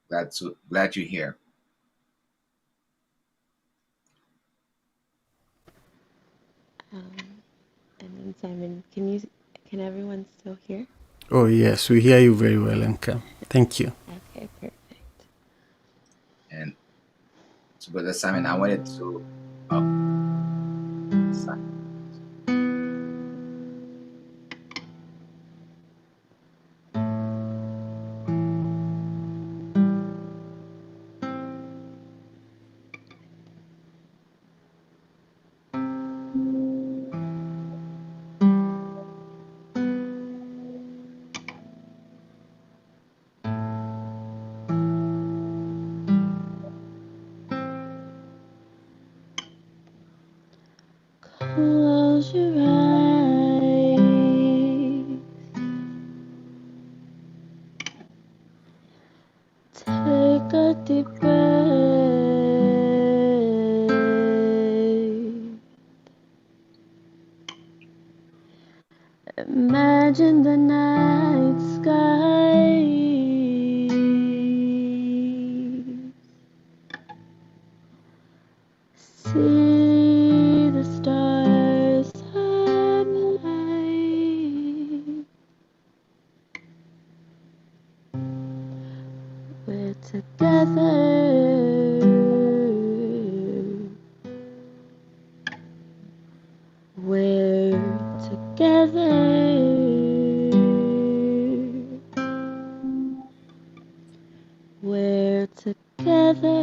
Glad you're here. And then Simon, can everyone still hear? Oh, yes, we hear you very well, Nkem. Thank you. Okay, perfect. And to Brother Simon, I wanted to. Close your eyes. Take a deep breath. Imagine the night sky see the stars up high. We're together. We're together. We're together.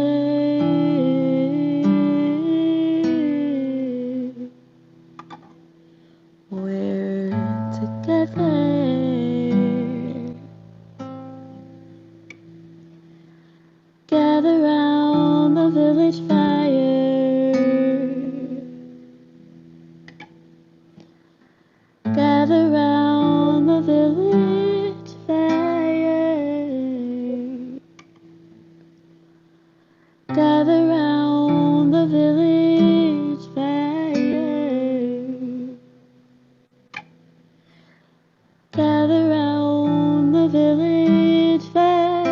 We're together. Gather round the village fire. Gather round the village fire. Gather round the village fire. Gather round the village fire.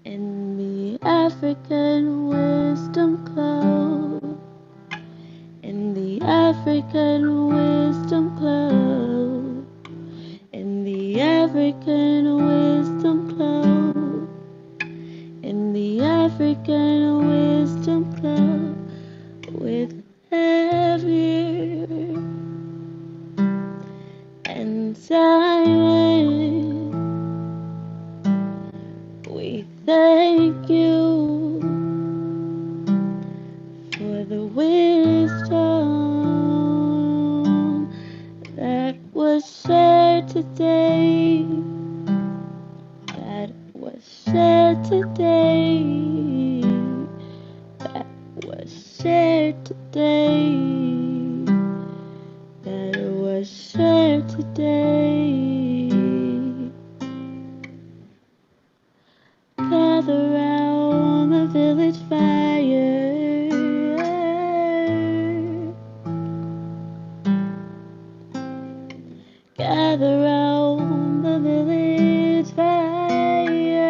In the African wisdom club. In the African wisdom club. In the African wisdom club. In the African wisdom club. With Xavier and Simon, we thank you for the wisdom that was shared today. That was shared today. That was shared today. That was shared today. Gather round the village fire. Gather round the village fire.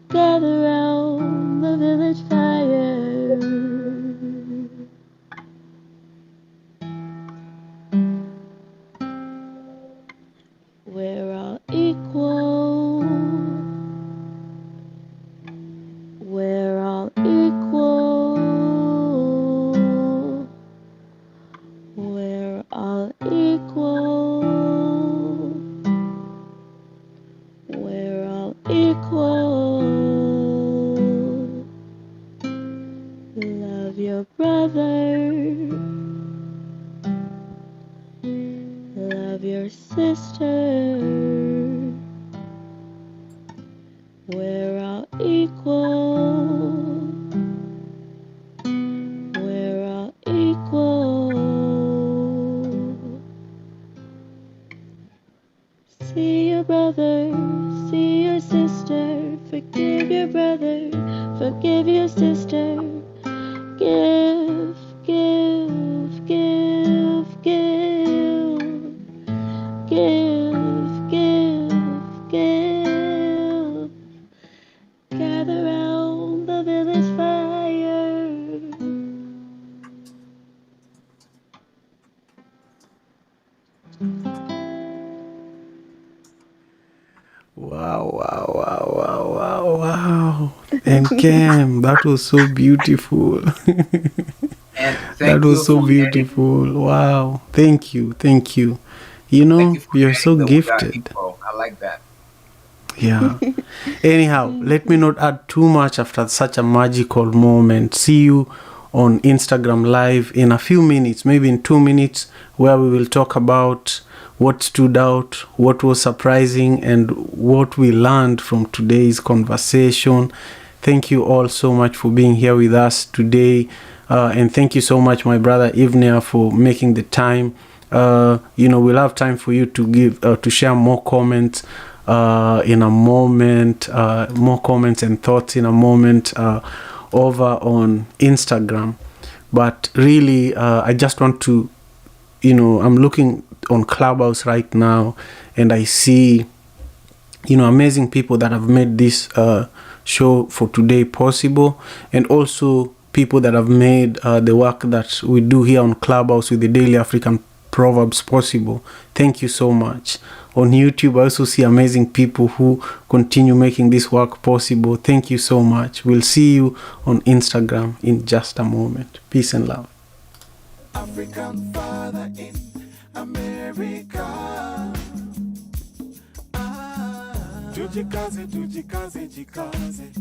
Gather round the village fire. We're all equal. We're all equal. We're all equal. We're all equal. Love your brother. Love your sister. We're all equal. We're all equal. See your brother, see your sister. Forgive your brother, forgive your sister. Give, give, give, give. Give, give, give. Gather round the village fire. Wow, wow, wow, wow, wow, wow. And Cam, that was so beautiful. And That thank you was so for adding. beautiful. Wow. Thank you. Thank you. Thank you for You're so adding the "we are gifted. equal." I like that. Yeah. Anyhow, Thank let me you. not add too much after such a magical moment. See you on Instagram Live in a few minutes, maybe in 2 minutes, where we will talk about what stood out, what was surprising, and what we learned from today's conversation. Thank you all so much for being here with us today. And thank you so much, my brother Yvener, for making the time. We'll have time for you to give to share more comments in a moment, more comments and thoughts in a moment over on Instagram. But really, I just want to, I'm looking on Clubhouse right now, and I see amazing people that have made this show for today possible, and also people that have made the work that we do here on Clubhouse with the Daily African Proverbs possible. Thank you so much. On YouTube, I also see amazing people who continue making this work possible. Thank you so much. We'll see you on Instagram in just a moment. Peace and love. African father in America. Tujikaze, tujikaze, jikaze.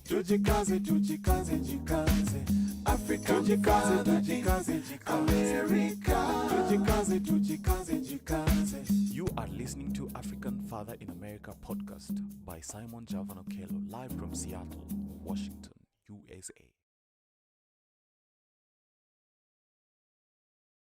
Tujikaze, tujikaze, jikaze. Africa, tujikaze, tujikaze, jikaze. America. Tujikaze, tujikaze, jikaze. You are listening to African Father in America podcast by Simon Javan Okello, live from Seattle, Washington, USA.